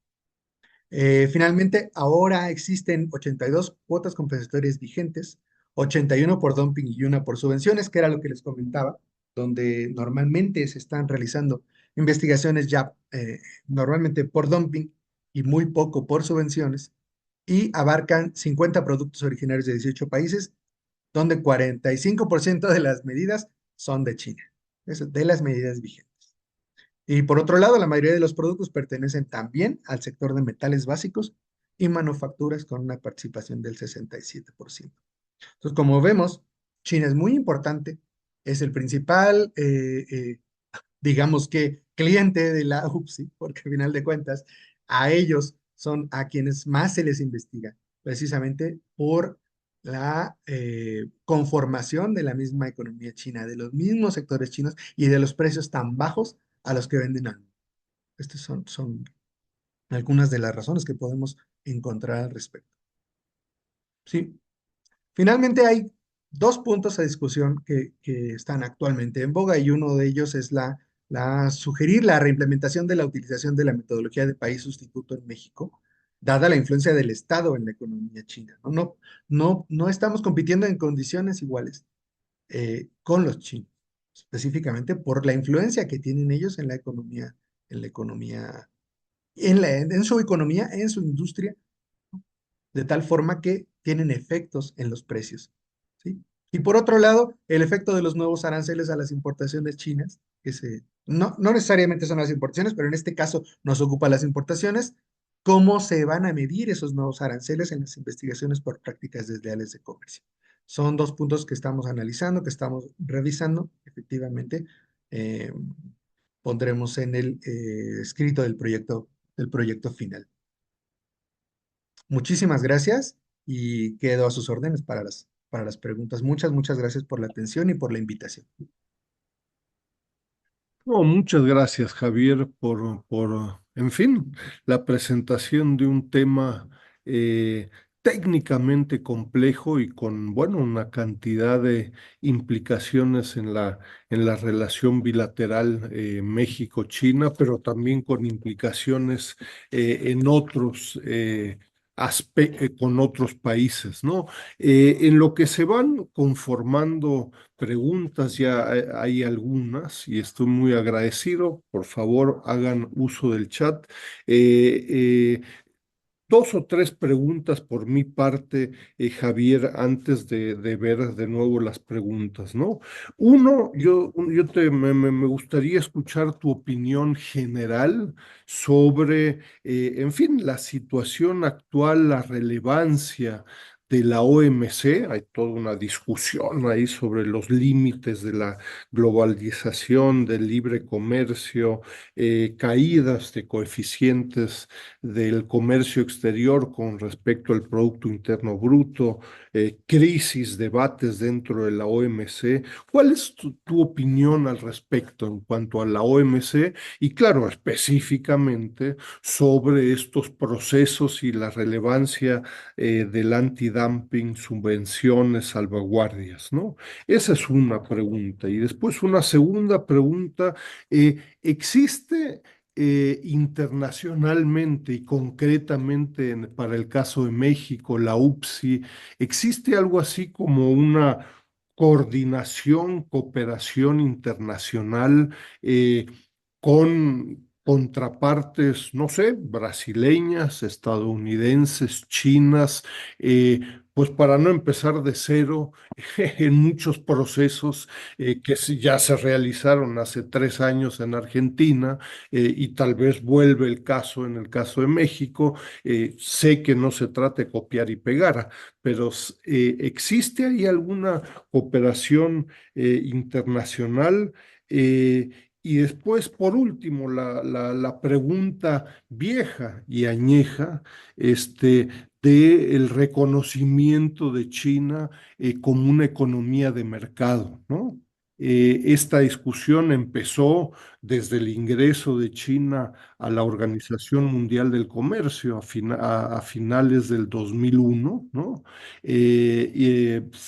Finalmente, ahora existen 82 cuotas compensatorias vigentes, 81 por dumping y una por subvenciones, que era lo que les comentaba, donde normalmente se están realizando investigaciones ya normalmente por dumping y muy poco por subvenciones, y abarcan 50 productos originarios de 18 países, donde 45% de las medidas son de China, de las medidas vigentes. Y por otro lado, la mayoría de los productos pertenecen también al sector de metales básicos y manufacturas con una participación del 67%. Entonces, como vemos, China es muy importante, es el principal, digamos que, cliente de la UPSI, porque al final de cuentas, a ellos son a quienes más se les investiga, precisamente por la conformación de la misma economía china, de los mismos sectores chinos y de los precios tan bajos a los que venden al mundo. Estas son algunas de las razones que podemos encontrar al respecto. Sí, finalmente hay dos puntos a discusión que están actualmente en boga y uno de ellos es sugerir la reimplementación de la utilización de la metodología de país sustituto en México, dada la influencia del Estado en la economía china. No estamos compitiendo en condiciones iguales con los chinos, específicamente por la influencia que tienen ellos en la economía, en su economía, en su industria de tal forma que tienen efectos en los precios, ¿sí? Y por otro lado, el efecto de los nuevos aranceles a las importaciones chinas, no necesariamente son las importaciones, pero en este caso nos ocupa las importaciones, cómo se van a medir esos nuevos aranceles en las investigaciones por prácticas desleales de comercio. Son dos puntos que estamos analizando, que estamos revisando, efectivamente. eh, Pondremos en el escrito del proyecto final. Muchísimas gracias y quedo a sus órdenes para las preguntas. Muchas gracias por la atención y por la invitación. No, muchas gracias, Javier, en fin, la presentación de un tema técnicamente complejo y con, bueno, una cantidad de implicaciones en la relación bilateral México-China, pero también con implicaciones en otros con otros países, ¿no? En lo que se van conformando preguntas, ya hay algunas y estoy muy agradecido. Por favor, hagan uso del chat. Eh, eh, Dos o tres preguntas por mi parte, Javier, antes de ver de nuevo las preguntas, ¿no? Uno, me gustaría escuchar tu opinión general sobre, en fin, la situación actual, la relevancia de la OMC. Hay toda una discusión ahí sobre los límites de la globalización, del libre comercio, caídas de coeficientes del comercio exterior con respecto al Producto Interno Bruto, crisis, debates dentro de la OMC. ¿Cuál es tu opinión al respecto en cuanto a la OMC? Y claro, específicamente sobre estos procesos y la relevancia del antidumping, subvenciones, salvaguardias, ¿no? Esa es una pregunta. Y después una segunda pregunta, ¿existe internacionalmente y concretamente para el caso de México, la UPSI, existe algo así como una coordinación, cooperación internacional con contrapartes, no sé, brasileñas, estadounidenses, chinas, pues para no empezar de cero en muchos procesos ya se realizaron hace 3 años en Argentina, y tal vez vuelve el caso en el caso de México. Sé que no se trata de copiar y pegar, pero ¿existe ahí alguna cooperación internacional? Eh, y después, por último, la pregunta vieja y añeja, este, de el reconocimiento de China como una economía de mercado, ¿no? Esta discusión empezó desde el ingreso de China a la Organización Mundial del Comercio a finales del 2001, ¿no?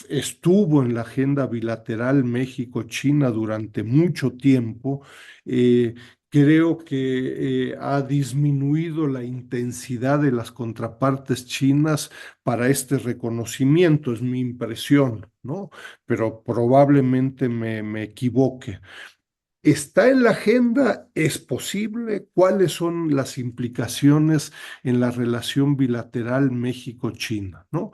Estuvo en la agenda bilateral México-China durante mucho tiempo. eh, Creo que ha disminuido la intensidad de las contrapartes chinas para este reconocimiento, es mi impresión, ¿no? Pero probablemente me equivoque. ¿Está en la agenda? ¿Es posible? ¿Cuáles son las implicaciones en la relación bilateral México-China? ¿No?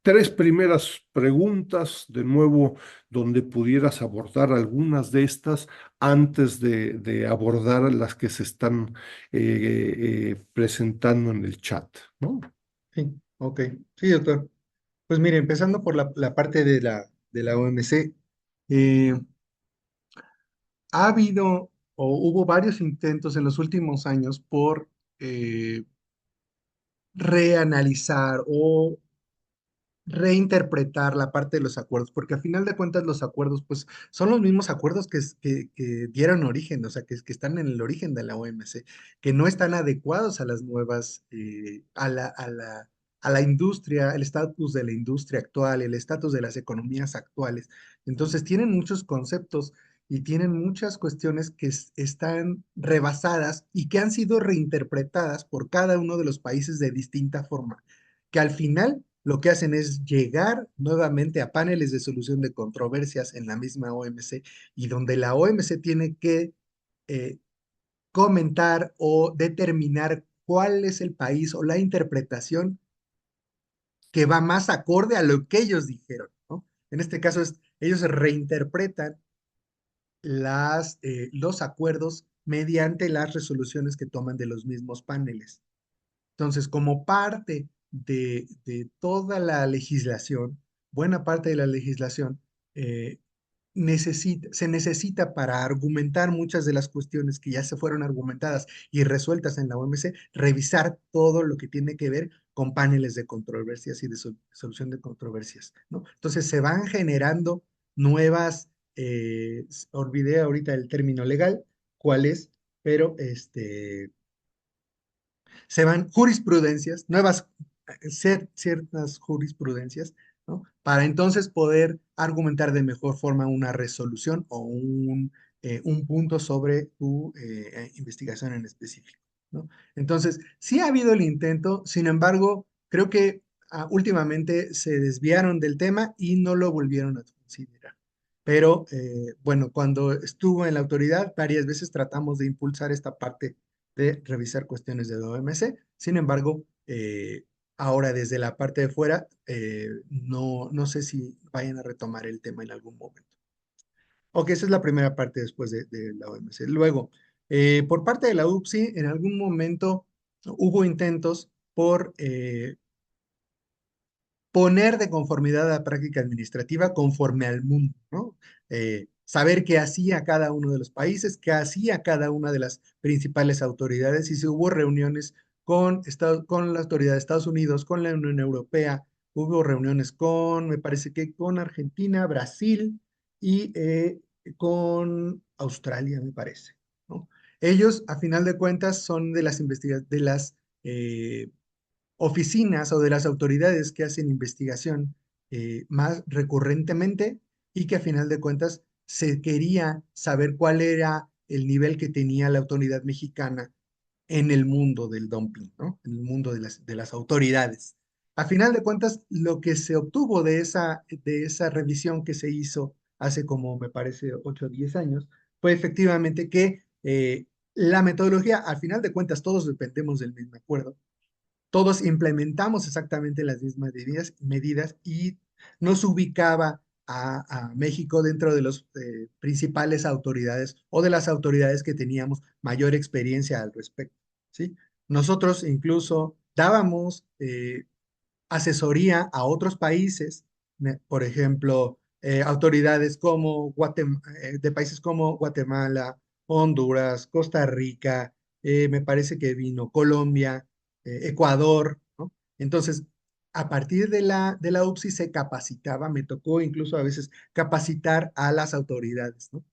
Tres primeras preguntas, de nuevo, donde pudieras abordar algunas de estas antes de abordar las que se están presentando en el chat, ¿no? Sí, ok. Sí, doctor. Pues mire, empezando por la parte de la OMC, eh, ha habido o hubo varios intentos en los últimos años por eh, reanalizar o reinterpretar la parte de los acuerdos, porque a final de cuentas los acuerdos, pues, son los mismos acuerdos que dieron origen, o sea, que están en el origen de la OMC, que no están adecuados a las nuevas, a la industria, el estatus de la industria actual, el estatus de las economías actuales. Entonces, tienen muchos conceptos y tienen muchas cuestiones que están rebasadas y que han sido reinterpretadas por cada uno de los países de distinta forma, que al final lo que hacen es llegar nuevamente a paneles de solución de controversias en la misma OMC y donde la OMC tiene que eh, comentar o determinar cuál es el país o la interpretación que va más acorde a lo que ellos dijeron, ¿no? En este caso, ellos reinterpretan los acuerdos mediante las resoluciones que toman de los mismos paneles. Entonces, como parte de toda la legislación, buena parte de la legislación eh, se necesita para argumentar muchas de las cuestiones que ya se fueron argumentadas y resueltas en la OMC, revisar todo lo que tiene que ver con paneles de controversias y de solución de controversias, ¿no? Entonces se van generando nuevas, olvidé ahorita el término legal, cuál es, pero se van jurisprudencias, nuevas, ciertas jurisprudencias, ¿no? Para entonces poder argumentar de mejor forma una resolución o un punto sobre tu investigación en específico, ¿no? Entonces, sí ha habido el intento, sin embargo, creo que últimamente se desviaron del tema y no lo volvieron a considerar. Pero bueno, cuando estuvo en la autoridad, varias veces tratamos de impulsar esta parte de revisar cuestiones de la OMC. Sin embargo, ahora desde la parte de fuera, no sé si vayan a retomar el tema en algún momento. Ok, esa es la primera parte después de la OMC. Luego, por parte de la UPSI, en algún momento hubo intentos por poner de conformidad a la práctica administrativa conforme al mundo, ¿no? Saber qué hacía cada uno de los países, qué hacía cada una de las principales autoridades y si hubo reuniones con la autoridad de Estados Unidos, con la Unión Europea, hubo reuniones me parece que con Argentina, Brasil y con Australia, me parece, ¿no? Ellos, a final de cuentas, son de las eh, oficinas o de las autoridades que hacen investigación más recurrentemente y que a final de cuentas se quería saber cuál era el nivel que tenía la autoridad mexicana en el mundo del dumping, ¿no? En el mundo de las autoridades. A final de cuentas, lo que se obtuvo de esa revisión que se hizo hace como, me parece, 8 o 10 años, fue efectivamente que la metodología, al final de cuentas, todos dependemos del mismo acuerdo, todos implementamos exactamente las mismas medidas y nos ubicaba a México dentro de las principales autoridades o de las autoridades que teníamos mayor experiencia al respecto, ¿sí? Nosotros incluso dábamos asesoría a otros países, por ejemplo, autoridades de países como Guatemala, Honduras, Costa Rica, me parece que vino Colombia, Ecuador, ¿no? Entonces, a partir de la UPSI se capacitaba, me tocó incluso a veces capacitar a las autoridades, ¿no?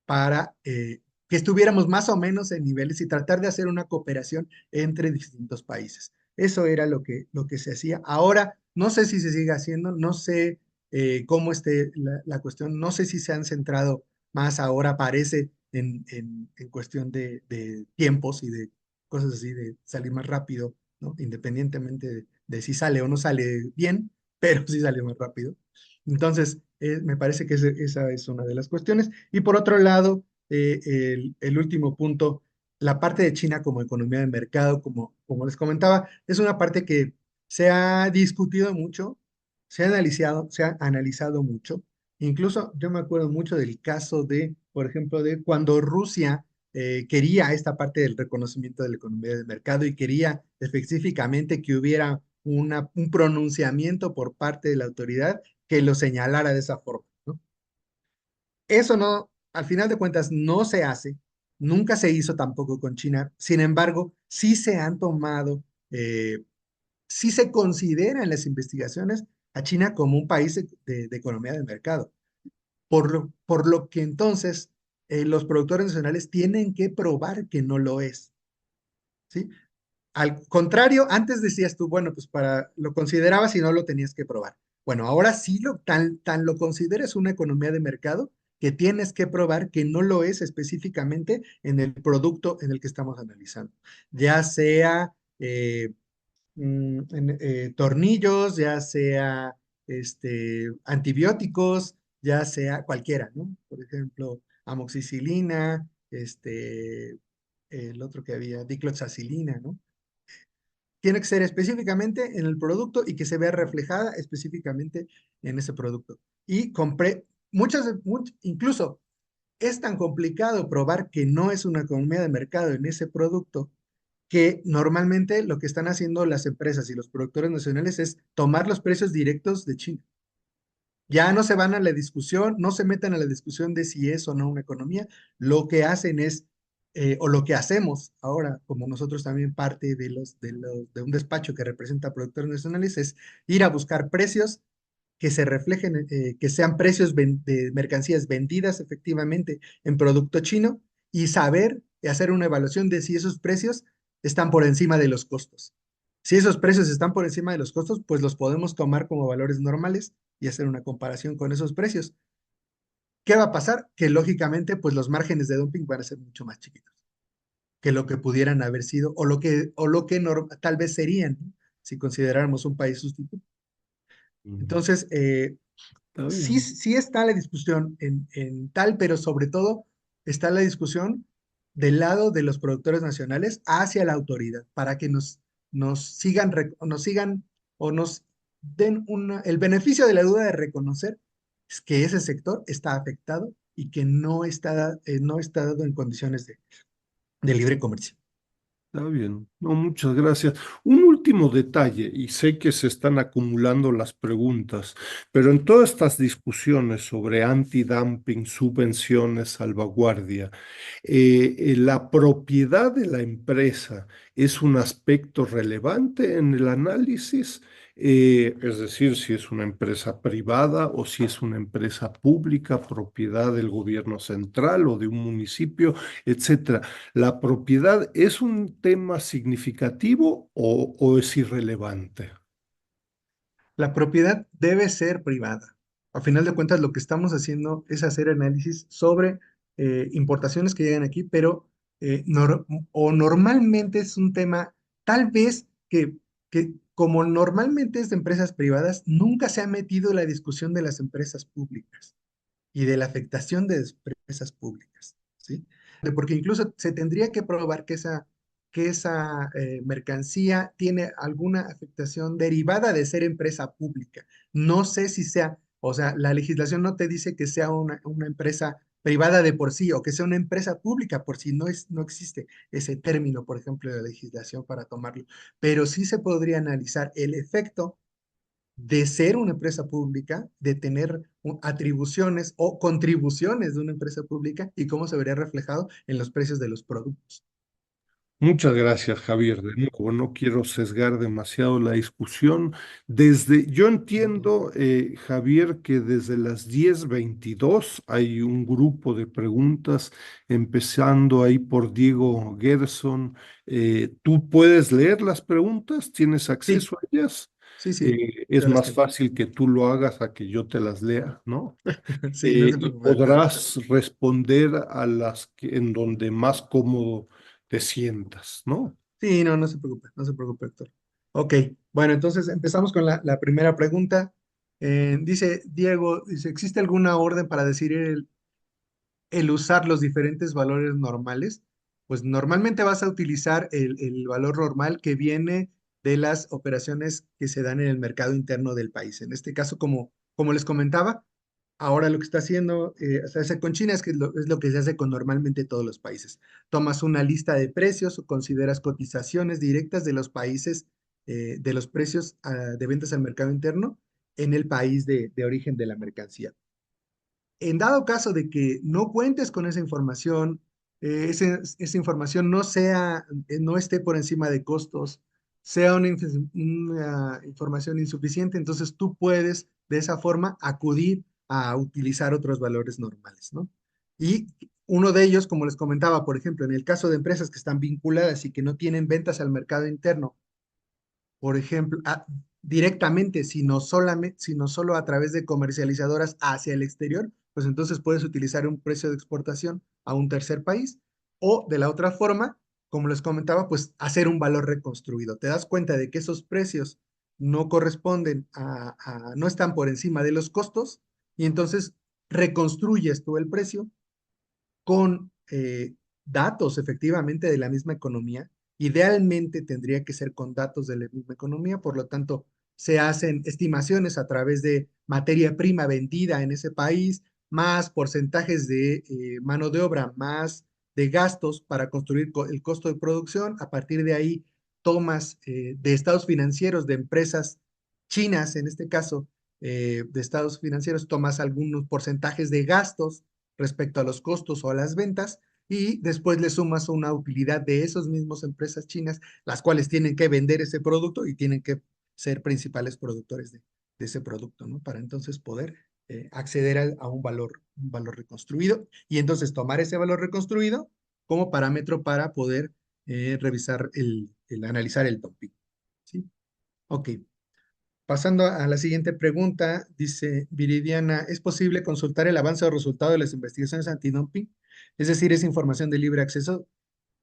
Para que estuviéramos más o menos en niveles y tratar de hacer una cooperación entre distintos países. Eso era lo que se hacía. Ahora, no sé si se sigue haciendo, no sé cómo esté la cuestión, no sé si se han centrado más ahora, parece, en cuestión de tiempos y de cosas así, de salir más rápido, ¿no? Independientemente de si sale o no sale bien, pero sí sale más rápido. Entonces, me parece que esa es una de las cuestiones. Y por otro lado, el último punto, la parte de China como economía de mercado, como les comentaba, es una parte que se ha discutido mucho, se ha analizado mucho. Incluso yo me acuerdo mucho del caso por ejemplo, de cuando Rusia quería esta parte del reconocimiento de la economía de mercado y quería específicamente que hubiera un pronunciamiento por parte de la autoridad que lo señalara de esa forma, ¿no? Eso no, al final de cuentas, no se hace, nunca se hizo tampoco con China. Sin embargo, sí se han tomado, sí se considera en las investigaciones a China como un país de economía de mercado, por lo que entonces los productores nacionales tienen que probar que no lo es, ¿sí? Al contrario, antes decías tú, bueno, pues lo considerabas y no lo tenías que probar. Bueno, ahora sí tan lo consideres una economía de mercado que tienes que probar que no lo es específicamente en el producto en el que estamos analizando. Ya sea tornillos, ya sea antibióticos, ya sea cualquiera, ¿no? Por ejemplo, amoxicilina, el otro que había, dicloxacilina, ¿no? tiene que ser específicamente en el producto y que se vea reflejada específicamente en ese producto. Y compré incluso es tan complicado probar que no es una economía de mercado en ese producto que normalmente lo que están haciendo las empresas y los productores nacionales es tomar los precios directos de China. Ya no se van a la discusión, no se meten a la discusión de si es o no una economía. Lo que hacen es, o lo que hacemos ahora, como nosotros también parte de un despacho que representa a productores nacionales, es ir a buscar precios que se reflejen, que sean precios de mercancías vendidas efectivamente en producto chino y saber y hacer una evaluación de si esos precios están por encima de los costos. Si esos precios están por encima de los costos, pues los podemos tomar como valores normales y hacer una comparación con esos precios. ¿Qué va a pasar? Que lógicamente, pues los márgenes de dumping van a ser mucho más chiquitos que lo que pudieran haber sido o lo que tal vez serían, ¿no? Si consideráramos un país sustituto. Mm, Entonces, está sí, bien. sí está la discusión en tal, pero sobre todo está la discusión del lado de los productores nacionales hacia la autoridad, para que nos sigan o nos den el beneficio de la duda de reconocer que ese sector está afectado y que no está dado en condiciones de libre comercio. Está bien, no, muchas gracias. Un último detalle, y sé que se están acumulando las preguntas, pero en todas estas discusiones sobre antidumping, subvenciones, salvaguardia, ¿la propiedad de la empresa es un aspecto relevante en el análisis? Es decir, si es una empresa privada o si es una empresa pública, propiedad del gobierno central o de un municipio, etcétera. ¿La propiedad es un tema significativo o es irrelevante? La propiedad debe ser privada. A final de cuentas, lo que estamos haciendo es hacer análisis sobre importaciones que llegan aquí, pero normalmente es un tema, tal vez que como normalmente es de empresas privadas, nunca se ha metido la discusión de las empresas públicas y de la afectación de empresas públicas, ¿sí? Porque incluso se tendría que probar que esa mercancía tiene alguna afectación derivada de ser empresa pública. No sé si sea, o sea, la legislación no te dice que sea una empresa privada de por sí o que sea una empresa pública por sí, no existe ese término, por ejemplo, de la legislación para tomarlo, pero sí se podría analizar el efecto de ser una empresa pública, de tener atribuciones o contribuciones de una empresa pública y cómo se vería reflejado en los precios de los productos. Muchas gracias, Javier. De nuevo, no quiero sesgar demasiado la discusión. Yo entiendo, Javier, que desde las 10:22 hay un grupo de preguntas, empezando ahí por Diego Gerson. ¿Tú puedes leer las preguntas? ¿Tienes Sí, acceso a ellas? sí, sí, Es yo las más tengo. fácil que tú lo hagas a que yo te las lea, ¿no? Sí, no se Y preocupe, doctor. podrás responder a en donde más cómodo te sientas, ¿no? Sí, no, no se preocupe, doctor. Ok, bueno, entonces empezamos con la primera pregunta. Dice Diego, dice, ¿existe alguna orden para decir el usar los diferentes valores normales? Pues normalmente vas a utilizar el valor normal que viene de las operaciones que se dan en el mercado interno del país. En este caso, como les comentaba, ahora lo que está haciendo, se hace con China es lo que se hace con normalmente todos los países. Tomas una lista de precios o consideras cotizaciones directas de los países, de los precios de ventas al mercado interno en el país de origen de la mercancía. En dado caso de que no cuentes con esa información, esa información no esté por encima de costos, sea una información insuficiente, entonces tú puedes de esa forma acudir a utilizar otros valores normales, ¿no? Y uno de ellos, como les comentaba, por ejemplo, en el caso de empresas que están vinculadas y que no tienen ventas al mercado interno, por ejemplo, directamente, sino solo a través de comercializadoras hacia el exterior, pues entonces puedes utilizar un precio de exportación a un tercer país o de la otra forma, como les comentaba, pues hacer un valor reconstruido. Te das cuenta de que esos precios no corresponden no están por encima de los costos y entonces reconstruyes tú el precio con datos efectivamente de la misma economía Idealmente tendría que ser con datos de la misma economía, por lo tanto, se hacen estimaciones a través de materia prima vendida en ese país, más porcentajes de mano de obra, más de gastos para construir el costo de producción. A partir de ahí, tomas de estados financieros de empresas chinas, en este caso, de estados financieros, tomas algunos porcentajes de gastos respecto a los costos o a las ventas y después le sumas una utilidad de esas mismas empresas chinas, las cuales tienen que vender ese producto y tienen que ser principales productores de ese producto, ¿no? Para entonces poder acceder a un valor reconstruido y entonces tomar ese valor reconstruido como parámetro para poder revisar analizar el dumping, ¿sí? Ok. Pasando a la siguiente pregunta, dice Viridiana, ¿es posible consultar el avance o resultado de las investigaciones antidumping? Es decir, ¿es información de libre acceso?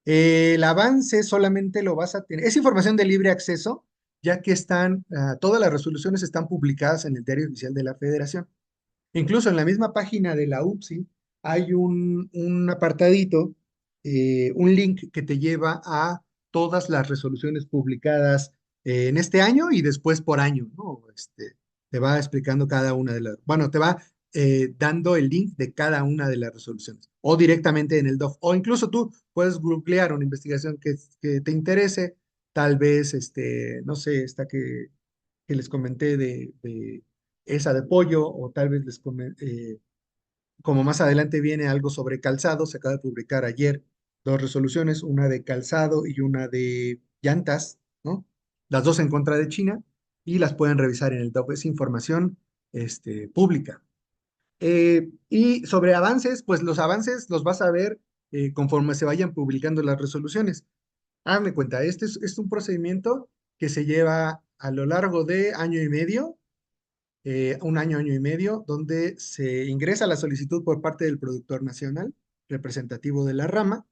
El avance solamente lo vas a tener, es información de libre acceso, ya que todas las resoluciones están publicadas en el Diario Oficial de la Federación. Incluso en la misma página de la UPSI hay un apartadito, un link que te lleva a todas las resoluciones publicadas en este año y después por año, ¿no? Te va explicando cada una de las, bueno, te va dando el link de cada una de las resoluciones o directamente en el DOF o incluso tú puedes googlear una investigación que te interese, tal vez, no sé, esta que les comenté de esa de pollo, o tal vez como más adelante viene algo sobre calzado, se acaba de publicar ayer dos resoluciones, una de calzado y una de llantas, ¿no? Las dos en contra de China, y las pueden revisar en el DOF, es información pública. Y sobre avances, pues los avances los vas a ver conforme se vayan publicando las resoluciones. Hazme cuenta, es un procedimiento que se lleva a lo largo de año y medio, un año, año y medio, donde se ingresa la solicitud por parte del productor nacional, representativo de la rama.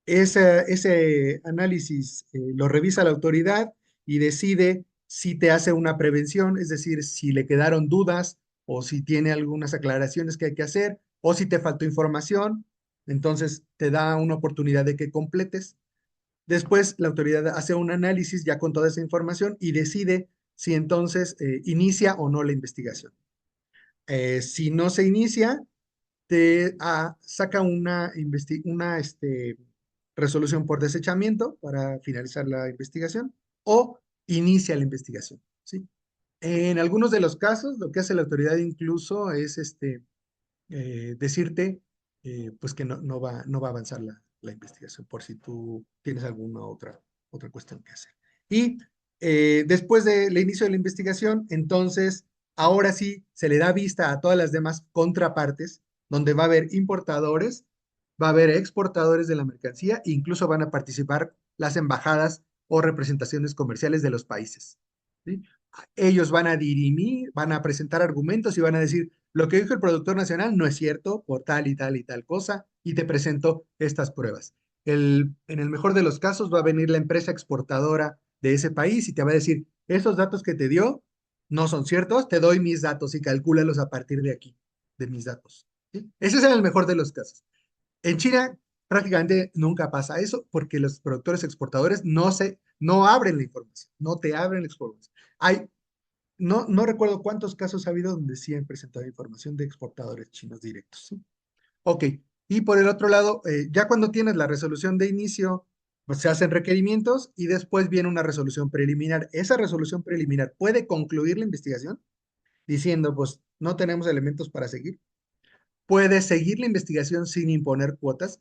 Ese análisis lo revisa la autoridad y decide si te hace una prevención, es decir, si le quedaron dudas o si tiene algunas aclaraciones que hay que hacer o si te faltó información, entonces te da una oportunidad de que completes. Después, la autoridad hace un análisis ya con toda esa información y decide si entonces inicia o no la investigación. Si no se inicia, saca una resolución por desechamiento para finalizar la investigación o inicia la investigación, ¿sí? En algunos de los casos, lo que hace la autoridad incluso es decirte pues que no va a avanzar la investigación por si tú tienes alguna otra cuestión que hacer. Y después del inicio de la investigación, entonces, ahora sí se le da vista a todas las demás contrapartes, donde va a haber importadores, va a haber exportadores de la mercancía, e incluso van a participar las embajadas o representaciones comerciales de los países, ¿sí? Ellos van a dirimir, van a presentar argumentos y van a decir, lo que dijo el productor nacional no es cierto por tal y tal y tal cosa, y te presento estas pruebas. En el mejor de los casos va a venir la empresa exportadora de ese país y te va a decir, esos datos que te dio no son ciertos, te doy mis datos y calcúlalos a partir de aquí, de mis datos, ¿sí? Ese es el mejor de los casos. En China prácticamente nunca pasa eso porque los productores exportadores no abren la información, no te abren la información. No recuerdo cuántos casos ha habido donde sí han presentado información de exportadores chinos directos, ¿sí? Ok, y por el otro lado, ya cuando tienes la resolución de inicio, pues se hacen requerimientos y después viene una resolución preliminar. Esa resolución preliminar puede concluir la investigación diciendo, pues no tenemos elementos para seguir. Puede seguir la investigación sin imponer cuotas,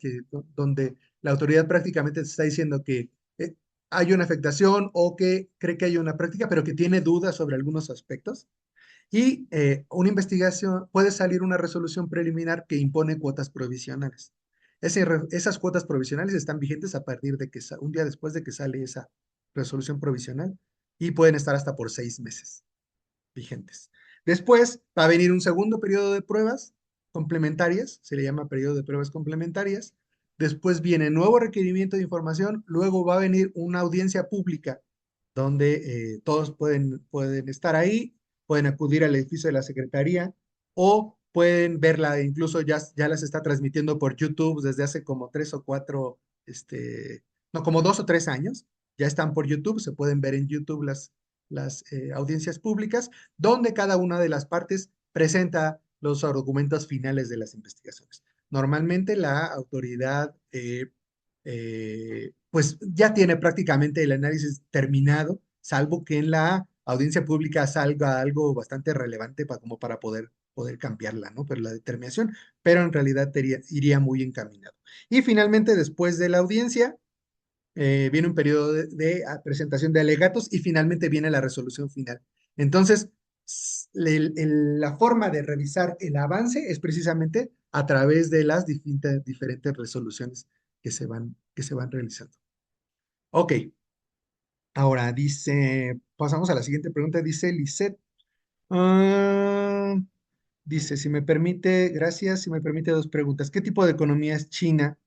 donde la autoridad prácticamente te está diciendo que eh, hay una afectación o que cree que hay una práctica, pero que tiene dudas sobre algunos aspectos. Y una investigación, puede salir una resolución preliminar que impone cuotas provisionales. Esas cuotas provisionales están vigentes a partir de un día después de que sale esa resolución provisional y pueden estar hasta por 6 meses vigentes. Después va a venir un segundo periodo de pruebas complementarias, se le llama periodo de pruebas complementarias. Después viene nuevo requerimiento de información, luego va a venir una audiencia pública donde todos pueden estar ahí, pueden acudir al edificio de la Secretaría o pueden verla, incluso ya las está transmitiendo por YouTube desde hace como 3 o 4 no, como 2 o 3 años. Ya están por YouTube, se pueden ver en YouTube las audiencias públicas, donde cada una de las partes presenta los argumentos finales de las investigaciones. Normalmente la autoridad pues ya tiene prácticamente el análisis terminado, salvo que en la audiencia pública salga algo bastante relevante como para poder cambiarla, ¿no? Pero la determinación, pero en realidad iría muy encaminado. Y finalmente, después de la audiencia, viene un periodo de presentación de alegatos y finalmente viene la resolución final. Entonces, la forma de revisar el avance es precisamente a través de las diferentes resoluciones que se van realizando. Ok, ahora dice, pasamos a la siguiente pregunta, dice Lisette. ah, Dice, si me permite, gracias, si me permite dos preguntas. ¿Qué tipo de economía es China?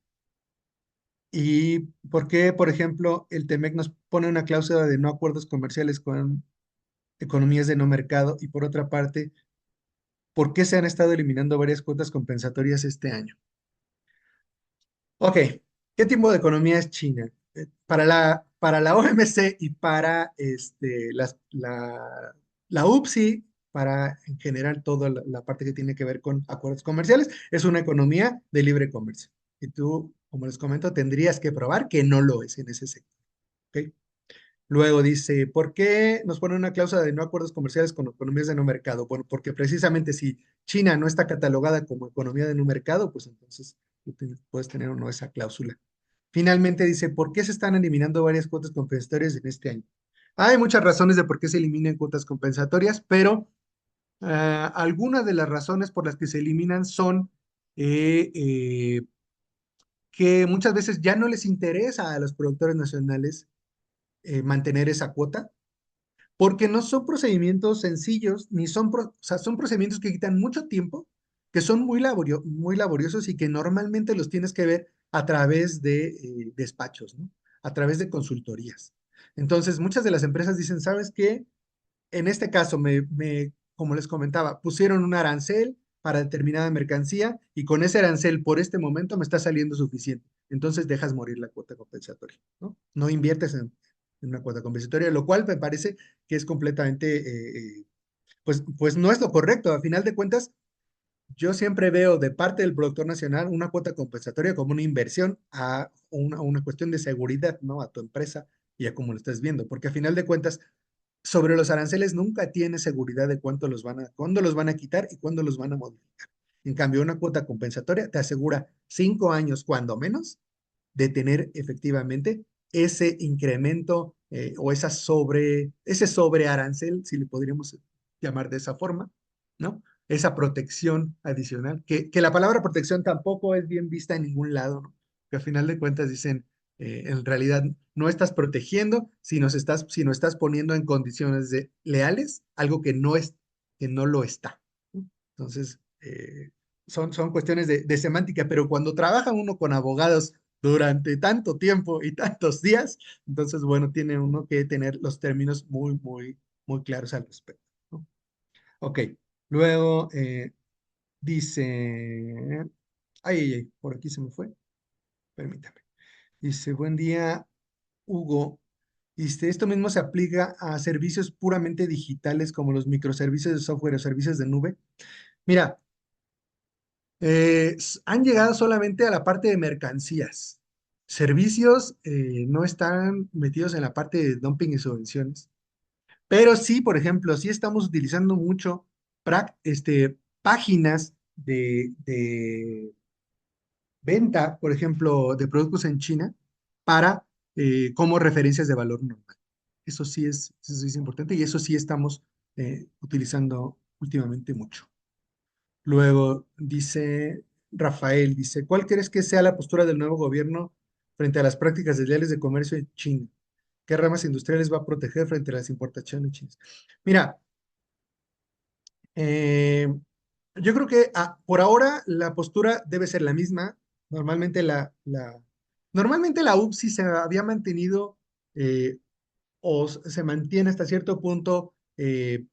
¿Y por qué, por ejemplo, el TEMEC nos pone una cláusula de no acuerdos comerciales con economías de no mercado? Y por otra parte, ¿por qué se han estado eliminando varias cuotas compensatorias este año? Ok, ¿qué tipo de economía es China? Para la OMC y para la UPSI, para en general toda la parte que tiene que ver con acuerdos comerciales, es una economía de libre comercio. Y tú, como les comento, tendrías que probar que no lo es en ese sector. ¿Ok? Luego dice, ¿por qué nos pone una cláusula de no acuerdos comerciales con economías de no mercado? Bueno, porque precisamente si China no está catalogada como economía de no mercado, pues entonces puedes tener o no esa cláusula. Finalmente dice, ¿por qué se están eliminando varias cuotas compensatorias en este año? Hay muchas razones de por qué se eliminan cuotas compensatorias, pero algunas de las razones por las que se eliminan son eh, eh, que muchas veces ya no les interesa a los productores nacionales mantener esa cuota porque no son procedimientos sencillos, ni o sea, son procedimientos que quitan mucho tiempo, que son muy laboriosos y que normalmente los tienes que ver a través de despachos, ¿no? A través de consultorías. Entonces, muchas de las empresas dicen, ¿sabes qué? En este caso, como les comentaba, pusieron un arancel para determinada mercancía y con ese arancel por este momento me está saliendo suficiente. Entonces dejas morir la cuota compensatoria, ¿no? No inviertes en una cuota compensatoria, lo cual me parece que es completamente, pues no es lo correcto. A final de cuentas, yo siempre veo de parte del productor nacional una cuota compensatoria como una inversión a una cuestión de seguridad, ¿no? A tu empresa y a cómo lo estás viendo, porque a final de cuentas sobre los aranceles nunca tiene seguridad de cuándo los van a quitar y cuándo los van a modificar. En cambio, una cuota compensatoria te asegura 5 años, cuando menos, de tener efectivamente ese incremento o ese sobre arancel, si le podríamos llamar de esa forma, ¿no? Esa protección adicional, que la palabra protección tampoco es bien vista en ningún lado, ¿no? Que al final de cuentas dicen, en realidad no estás protegiendo, sino estás poniendo en condiciones leales algo que no lo está, ¿no? Entonces, son cuestiones de semántica, pero cuando trabaja uno con abogados durante tanto tiempo y tantos días, entonces, bueno, tiene uno que tener los términos muy, muy, muy claros al respecto, ¿no? Ok, luego dice, por aquí se me fue, permítame. Dice, buen día, Hugo. Esto mismo se aplica a servicios puramente digitales como los microservicios de software o servicios de nube. Mira, han llegado solamente a la parte de mercancías. Servicios no están metidos en la parte de dumping y subvenciones. Pero sí, por ejemplo, sí estamos utilizando mucho páginas de venta, por ejemplo, de productos en China para como referencias de valor normal. Eso sí es importante y eso sí estamos utilizando últimamente mucho. Luego dice Rafael, dice, ¿cuál crees que sea la postura del nuevo gobierno frente a las prácticas desleales de comercio en China? ¿Qué ramas industriales va a proteger frente a las importaciones chinas? Mira, eh, yo creo que por ahora la postura debe ser la misma. Normalmente normalmente la UPSI se había mantenido o se mantiene hasta cierto punto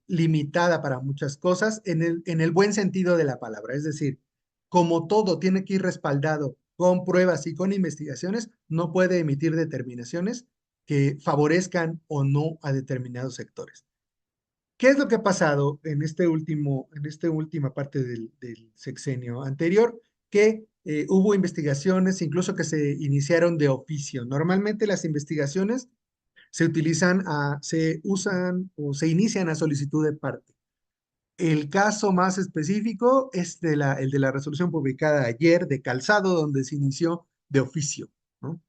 limitada para muchas cosas en el buen sentido de la palabra. Es decir, como todo tiene que ir respaldado con pruebas y con investigaciones, no puede emitir determinaciones que favorezcan o no a determinados sectores. ¿Qué es lo que ha pasado en esta última parte del sexenio anterior? Que hubo investigaciones, incluso que se iniciaron de oficio. Normalmente las investigaciones se usan o se inician a solicitud de parte. El caso más específico es el de la resolución publicada ayer de Calzado, donde se inició de oficio, ¿no?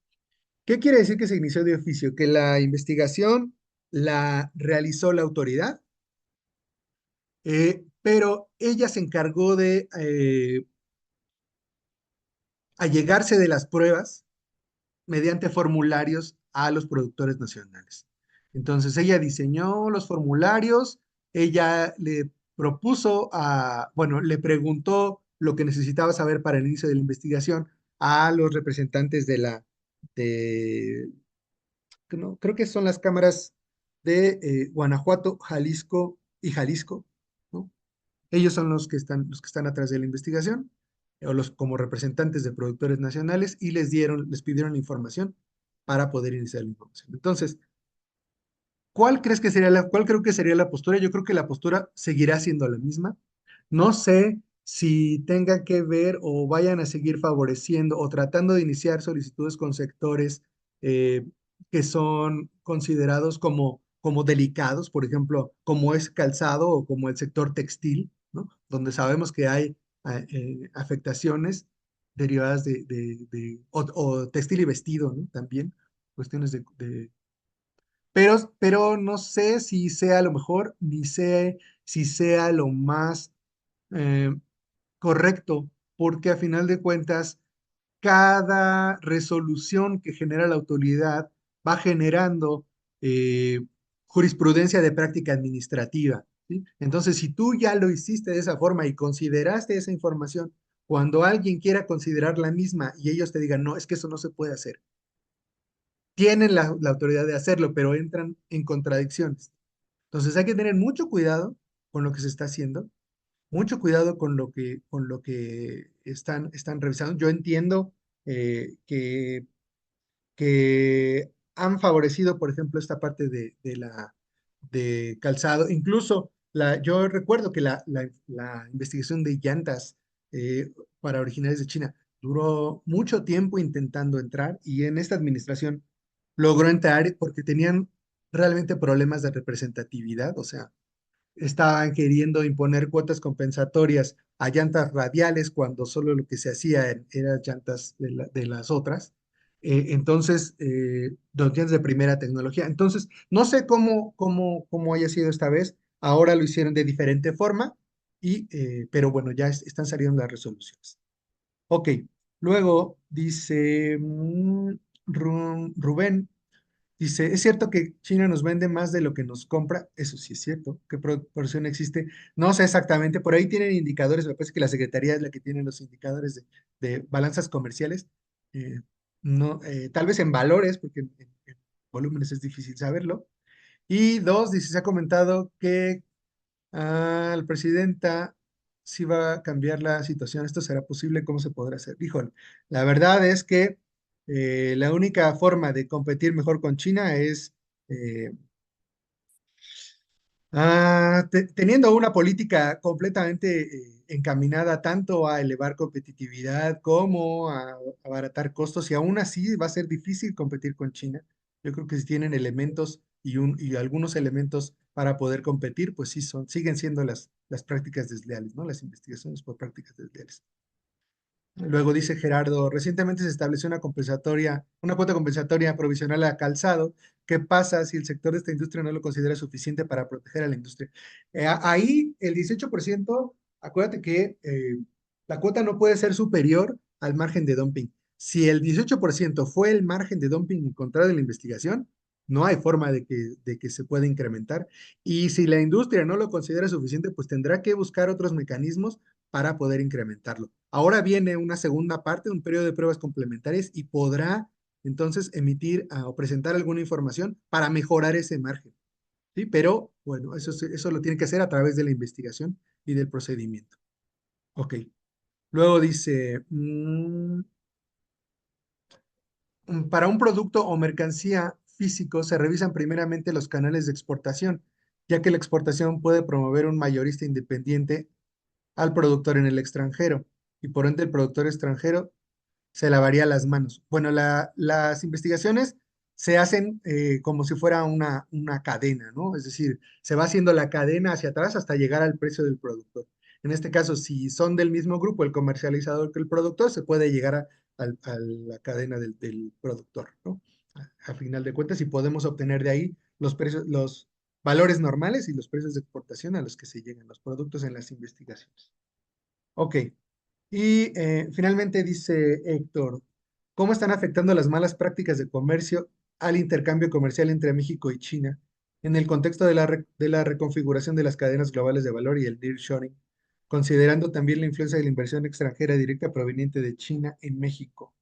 ¿Qué quiere decir que se inició de oficio? Que la investigación la realizó la autoridad, pero ella se encargó de allegarse de las pruebas mediante formularios a los productores nacionales. Entonces ella diseñó los formularios, ella le propuso bueno, le preguntó lo que necesitaba saber para el inicio de la investigación a los representantes de, no, creo que son las cámaras de Guanajuato, Jalisco y Jalisco, ¿no? Ellos son los que están atrás de la investigación, o los como representantes de productores nacionales, y les pidieron la información para poder iniciar la información. Entonces, ¿cuál creo que sería la postura? Yo creo que la postura seguirá siendo la misma. No sé si tenga que ver o vayan a seguir favoreciendo o tratando de iniciar solicitudes con sectores eh, que son considerados como delicados, por ejemplo, como es calzado o como el sector textil, ¿no? Donde sabemos que hay afectaciones derivadas o textil y vestido, ¿no? También cuestiones pero no sé si sea lo mejor, ni sé si sea lo más eh, correcto, porque a final de cuentas, cada resolución que genera la autoridad va generando eh, jurisprudencia de práctica administrativa, ¿sí? Entonces, si tú ya lo hiciste de esa forma y consideraste esa información, cuando alguien quiera considerar la misma y ellos te digan, no, es que eso no se puede hacer, tienen la autoridad de hacerlo, pero entran en contradicciones. Entonces hay que tener mucho cuidado con lo que se está haciendo, mucho cuidado con lo que están revisando. Yo entiendo que han favorecido, por ejemplo, esta parte de calzado. Incluso yo recuerdo que la investigación de llantas para originarios de China duró mucho tiempo intentando entrar y en esta administración logró entrar porque tenían realmente problemas de representatividad, o sea, estaban queriendo imponer cuotas compensatorias a llantas radiales cuando solo lo que se hacía eran llantas de las otras. Los llantas de primera tecnología. Entonces, no sé cómo haya sido esta vez. Ahora lo hicieron de diferente forma, pero bueno, ya están saliendo las resoluciones. Ok, luego dice Rubén. Dice, ¿es cierto que China nos vende más de lo que nos compra? Eso sí es cierto. ¿Qué proporción existe? No sé exactamente. Por ahí tienen indicadores. Me parece que la Secretaría es la que tiene los indicadores de balanzas comerciales. Eh, no, tal vez en valores, porque en volúmenes es difícil saberlo. Y dos, dice, se ha comentado que la presidenta si va a cambiar la situación. ¿Esto será posible? ¿Cómo se podrá hacer? Híjole, la verdad es que la única forma de competir mejor con China es eh, teniendo una política completamente encaminada tanto a elevar competitividad como a abaratar costos, y aún así va a ser difícil competir con China. Yo creo que si tienen elementos y algunos elementos para poder competir, pues sí siguen siendo las prácticas desleales, ¿no? Las investigaciones por prácticas desleales. Luego dice Gerardo, recientemente se estableció una cuota compensatoria provisional a calzado. ¿Qué pasa si el sector de esta industria no lo considera suficiente para proteger a la industria? Ahí el 18%, acuérdate que la cuota no puede ser superior al margen de dumping. Si el 18% fue el margen de dumping encontrado en la investigación, no hay forma de que se pueda incrementar. Y si la industria no lo considera suficiente, pues tendrá que buscar otros mecanismos para poder incrementarlo. Ahora viene una segunda parte, un periodo de pruebas complementarias y podrá entonces emitir o presentar alguna información para mejorar ese margen, ¿sí? Pero bueno, eso lo tiene que hacer a través de la investigación y del procedimiento. Ok. Luego dice, Para un producto o mercancía físico se revisan primeramente los canales de exportación, ya que la exportación puede promover un mayorista independiente al productor en el extranjero y por ende el productor extranjero se lavaría las manos. Bueno, las investigaciones se hacen como si fuera una cadena, ¿no? Es decir, se va haciendo la cadena hacia atrás hasta llegar al precio del productor. En este caso, si son del mismo grupo, el comercializador que el productor, se puede llegar a la cadena del productor, ¿no? A final de cuentas, y podemos obtener de ahí los precios, los valores normales y los precios de exportación a los que se llegan los productos en las investigaciones. Ok, y finalmente dice Héctor, ¿cómo están afectando las malas prácticas de comercio al intercambio comercial entre México y China en el contexto de la reconfiguración de las cadenas globales de valor y el nearshoring, considerando también la influencia de la inversión extranjera directa proveniente de China en México?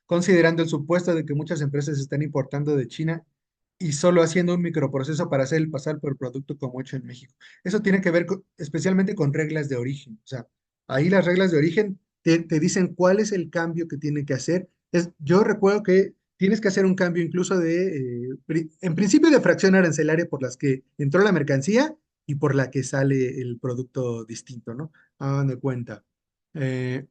Considerando el supuesto de que muchas empresas están importando de China y solo haciendo un microproceso para hacer el pasar por el producto como hecho en México. Eso tiene que ver especialmente con reglas de origen. O sea, ahí las reglas de origen te dicen cuál es el cambio que tiene que hacer. Yo recuerdo que tienes que hacer un cambio incluso en principio de fracción arancelaria por las que entró la mercancía y por la que sale el producto distinto, ¿no? Hagan de cuenta. Eh,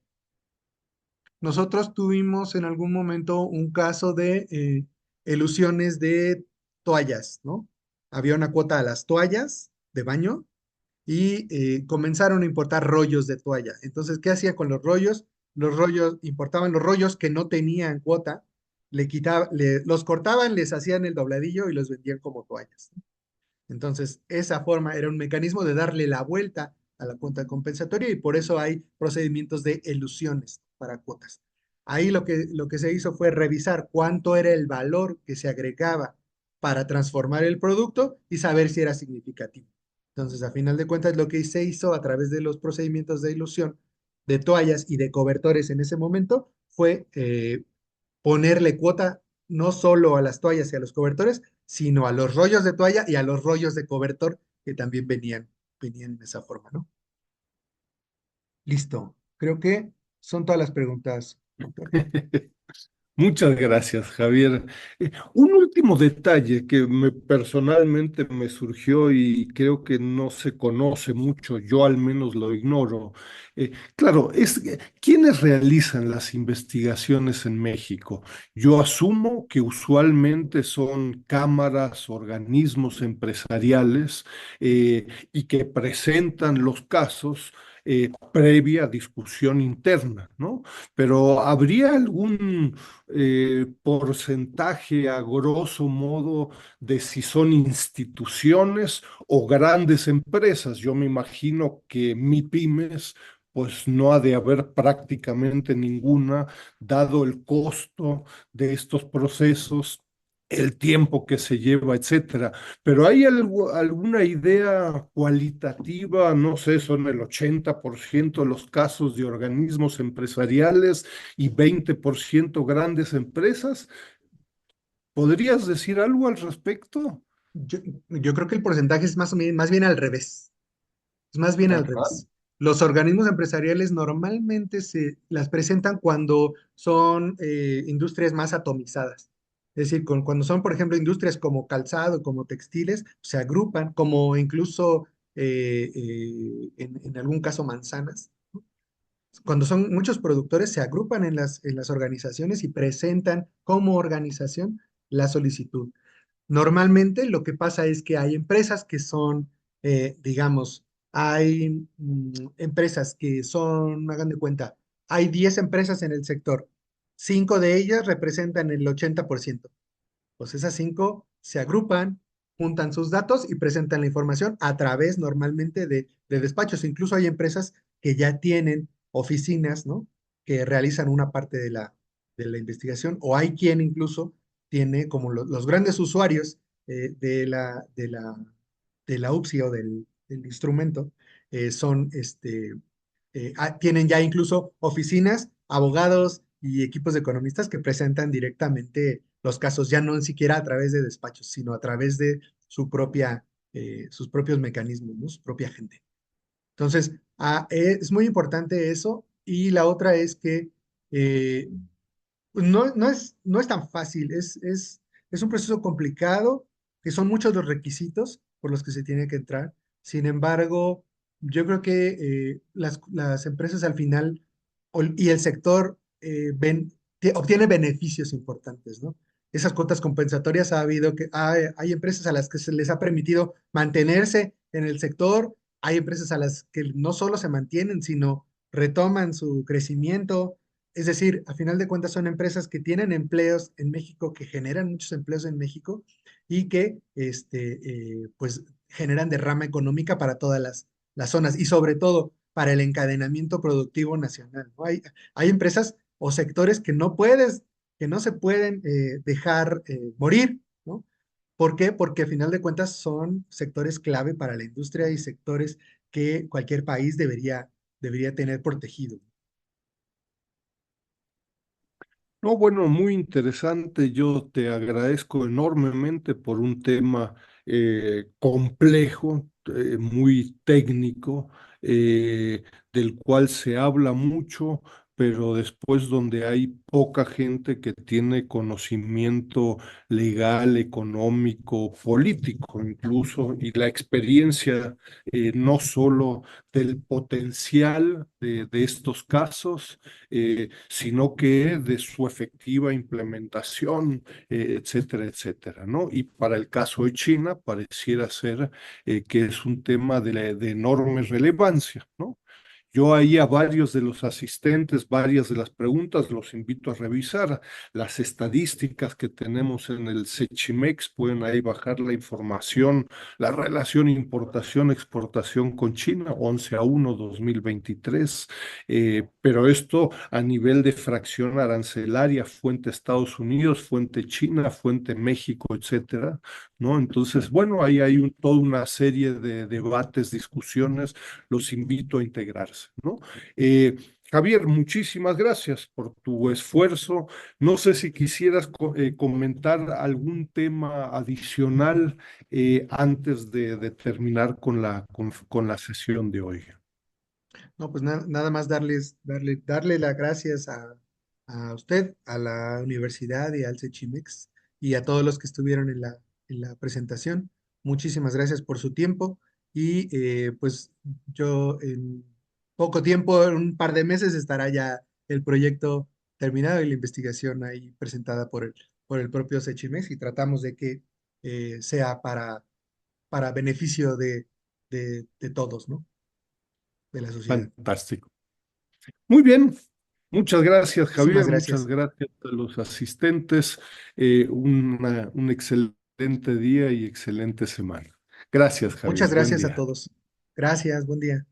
Nosotros tuvimos en algún momento un caso de elusiones de toallas, ¿no? Había una cuota a las toallas de baño y comenzaron a importar rollos de toalla. Entonces, ¿qué hacía con los rollos? Los rollos, importaban los rollos que no tenían cuota, los cortaban, les hacían el dobladillo y los vendían como toallas. Entonces, esa forma era un mecanismo de darle la vuelta a la cuota compensatoria y por eso hay procedimientos de elusiones para cuotas. Ahí lo que se hizo fue revisar cuánto era el valor que se agregaba para transformar el producto y saber si era significativo. Entonces, a final de cuentas, lo que se hizo a través de los procedimientos de ilusión de toallas y de cobertores en ese momento fue ponerle cuota no solo a las toallas y a los cobertores, sino a los rollos de toalla y a los rollos de cobertor que también venían de esa forma, ¿no? Listo. Creo que son todas las preguntas, doctor. Muchas gracias, Javier. Un último detalle que personalmente me surgió y creo que no se conoce mucho, yo al menos lo ignoro. Claro, ¿quiénes realizan las investigaciones en México? Yo asumo que usualmente son cámaras, organismos empresariales y que presentan los casos previa discusión interna, ¿no? Pero ¿habría algún porcentaje a grosso modo de si son instituciones o grandes empresas? Yo me imagino que MIPYMES, pues no ha de haber prácticamente ninguna, dado el costo de estos procesos, el tiempo que se lleva, etcétera. Pero ¿hay alguna idea cualitativa? No sé, son el 80% de los casos de organismos empresariales y 20% grandes empresas. ¿Podrías decir algo al respecto? Yo, yo creo que el porcentaje es más bien al revés. Es más bien al Ajá. revés. Los organismos empresariales normalmente se las presentan cuando son industrias más atomizadas. Es decir, cuando son, por ejemplo, industrias como calzado, como textiles, se agrupan, como incluso en algún caso manzanas. Cuando son muchos productores, se agrupan en en las organizaciones y presentan como organización la solicitud. Normalmente lo que pasa es que hay empresas que son, digamos, hay empresas que son, hagan de cuenta, hay 10 empresas en el sector, 5 de ellas representan el 80%. Pues esas 5 se agrupan, juntan sus datos y presentan la información a través normalmente de despachos. Incluso hay empresas que ya tienen oficinas, ¿no? Que realizan una parte de la investigación, o hay quien incluso tiene como los grandes usuarios de la UPSI o del instrumento, son tienen ya incluso oficinas, abogados y equipos de economistas que presentan directamente los casos, ya no ni siquiera a través de despachos, sino a través de sus propios mecanismos, ¿no? Su propia gente. Entonces, es muy importante eso. Y la otra es que Pues no es tan fácil, es un proceso complicado, que son muchos los requisitos por los que se tiene que entrar. Sin embargo, yo creo que las empresas al final y el sector obtiene beneficios importantes, ¿no? Esas cuotas compensatorias ha habido que hay empresas a las que se les ha permitido mantenerse en el sector, hay empresas a las que no solo se mantienen, sino retoman su crecimiento. Es decir, a final de cuentas son empresas que tienen empleos en México, que generan muchos empleos en México y que pues generan derrama económica para todas las zonas y sobre todo para el encadenamiento productivo nacional, ¿no? Hay empresas o sectores que no se pueden dejar morir, ¿no? ¿Por qué? Porque a final de cuentas son sectores clave para la industria y sectores que cualquier país debería tener protegido. No, bueno, muy interesante. Yo te agradezco enormemente por un tema complejo, muy técnico, del cual se habla mucho, pero después donde hay poca gente que tiene conocimiento legal, económico, político incluso, y la experiencia no solo del potencial de estos casos, sino que de su efectiva implementación, etcétera, etcétera, ¿no? Y para el caso de China, pareciera ser que es un tema de enorme relevancia, ¿no? Yo ahí a varios de los asistentes, varias de las preguntas, los invito a revisar las estadísticas que tenemos en el Sechimex, pueden ahí bajar la información, la relación importación-exportación con China, 11-1, 2023, pero esto a nivel de fracción arancelaria, fuente Estados Unidos, fuente China, fuente México, etcétera, ¿no? Entonces, bueno, ahí hay toda una serie de debates, discusiones, los invito a integrarse, ¿no? Javier, muchísimas gracias por tu esfuerzo. No sé si quisieras comentar algún tema adicional antes de terminar con la sesión de hoy. No, pues nada más darle las gracias a usted, a la universidad y al CECHIMEX y a todos los que estuvieron en la presentación. Muchísimas gracias por su tiempo y pues yo en poco tiempo, en un par de meses, estará ya el proyecto terminado y la investigación ahí presentada por el propio CECHIMEX y tratamos de que sea para beneficio de todos, ¿no? De la sociedad. Fantástico. Muy bien. Muchas gracias, Muchísimas Javier. Muchas gracias. gracias a los asistentes. Un excelente día y excelente semana. Gracias, Muchas Javier. Buen gracias a día. todos. Gracias, buen día.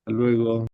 Hasta luego.